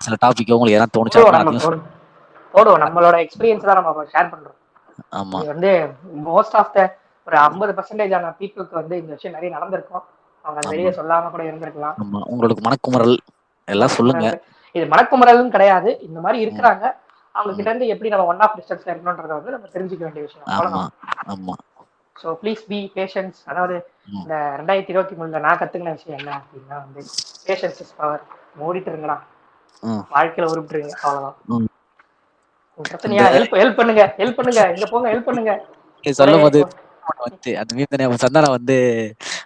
சில டாபிக்கோ உங்களுக்கு எதனா தோணுச்சு போடுவோம் அப்படின்னா நம்ம அதையும் போடுவோம் நம்மளோட எக்ஸ்பீரியன்ஸ் தான் நம்ம ஷேர் பண்றோம். ஆமா, இது வந்து மோஸ்ட் ஆஃப் த ஒரு 50% ஆன பீப்புளுக்கு வந்து இந்த விஷயம் நிறைய நடந்திருக்கும். அவங்க அதை ஆமா, வெளியே சொல்லாம கூட இருந்திருக்கலாம். ஆமா. உங்களுக்கு மனக்குமுறல் எல்லாம் சொல்லுங்க. மனக்குமுறல் இது மனக்குமுறல்னு கிடையாது. இந்த மாதிரி ம், இருக்கிறாங்க. அவங்க கிட்ட ம். இருந்து எப்படி நம்ம ஒன் ஆஃப் டிஸ்டன்ஸ்ல இருக்கணும்ன்றத வந்து நம்ம தெரிஞ்சுக்க வேண்டிய விஷயம். ஆமா, அவ்வளவுதான். ஆமா. So please be patience. அதாவது ம். இந்த 2023 நான் கத்துக்கின விஷயம் என்ன அப்படின்னா வந்து பேஷன்ஸ் இஸ் பவர். மூடிட்டு இருங்கடா. ம். வாழ்க்கையில உருப்பிட்டுருங்க. அவ்வளவுதான். ம். உங்க இந்த பிரச்சனையா ஹெல்ப் ஹெல்ப் பண்ணுங்க, ஹெல்ப் பண்ணுங்க, இங்க போங்க, ஹெல்ப் பண்ணுங்க. நீங்க ஒரே சொல்லும்போது வந்து அந்த மீம் தானே சந்தானம் வந்து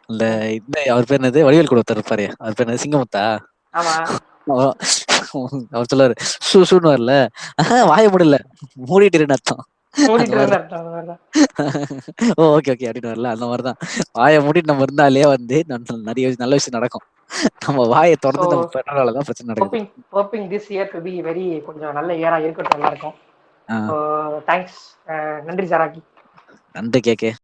அந்த இந்த அவர் பேர் என்னது? வடிவேல் கூட ஒருத்தர் இருப்பாரே. அவர் பேர் என்னது? சிங்கமுத்தா? ஆமா அவ- அவர் சொல்லுவாரு. ஷூன்னு வரல. வாய மூடல. மூடிட்டு இருன்னு அர்த்தம். அந்த மூடிட்டு மாரி இருங்க அர்த்தம். அந்த மாதிரிதான். ஓ! Okay, okay. அப்படின்னு வரல. அந்த மாரி தான். வாய மூடிட்டு நம்ம இருந்தாலே வந்து நெறைய நல்ல விஷயம் நடக்கும். நம்ம வாய ஸோ தொறந்து நம்ம பெறனால தான் பிரச்சனை நடக்குது. Hoping hoping this year to be very கொஞ்சம் நல்ல இயரா இருக்கட்டும் எல்லாருக்கும். ஆ. So thanks. நன்றி சாராக்கி. நன்றி கேக்கே.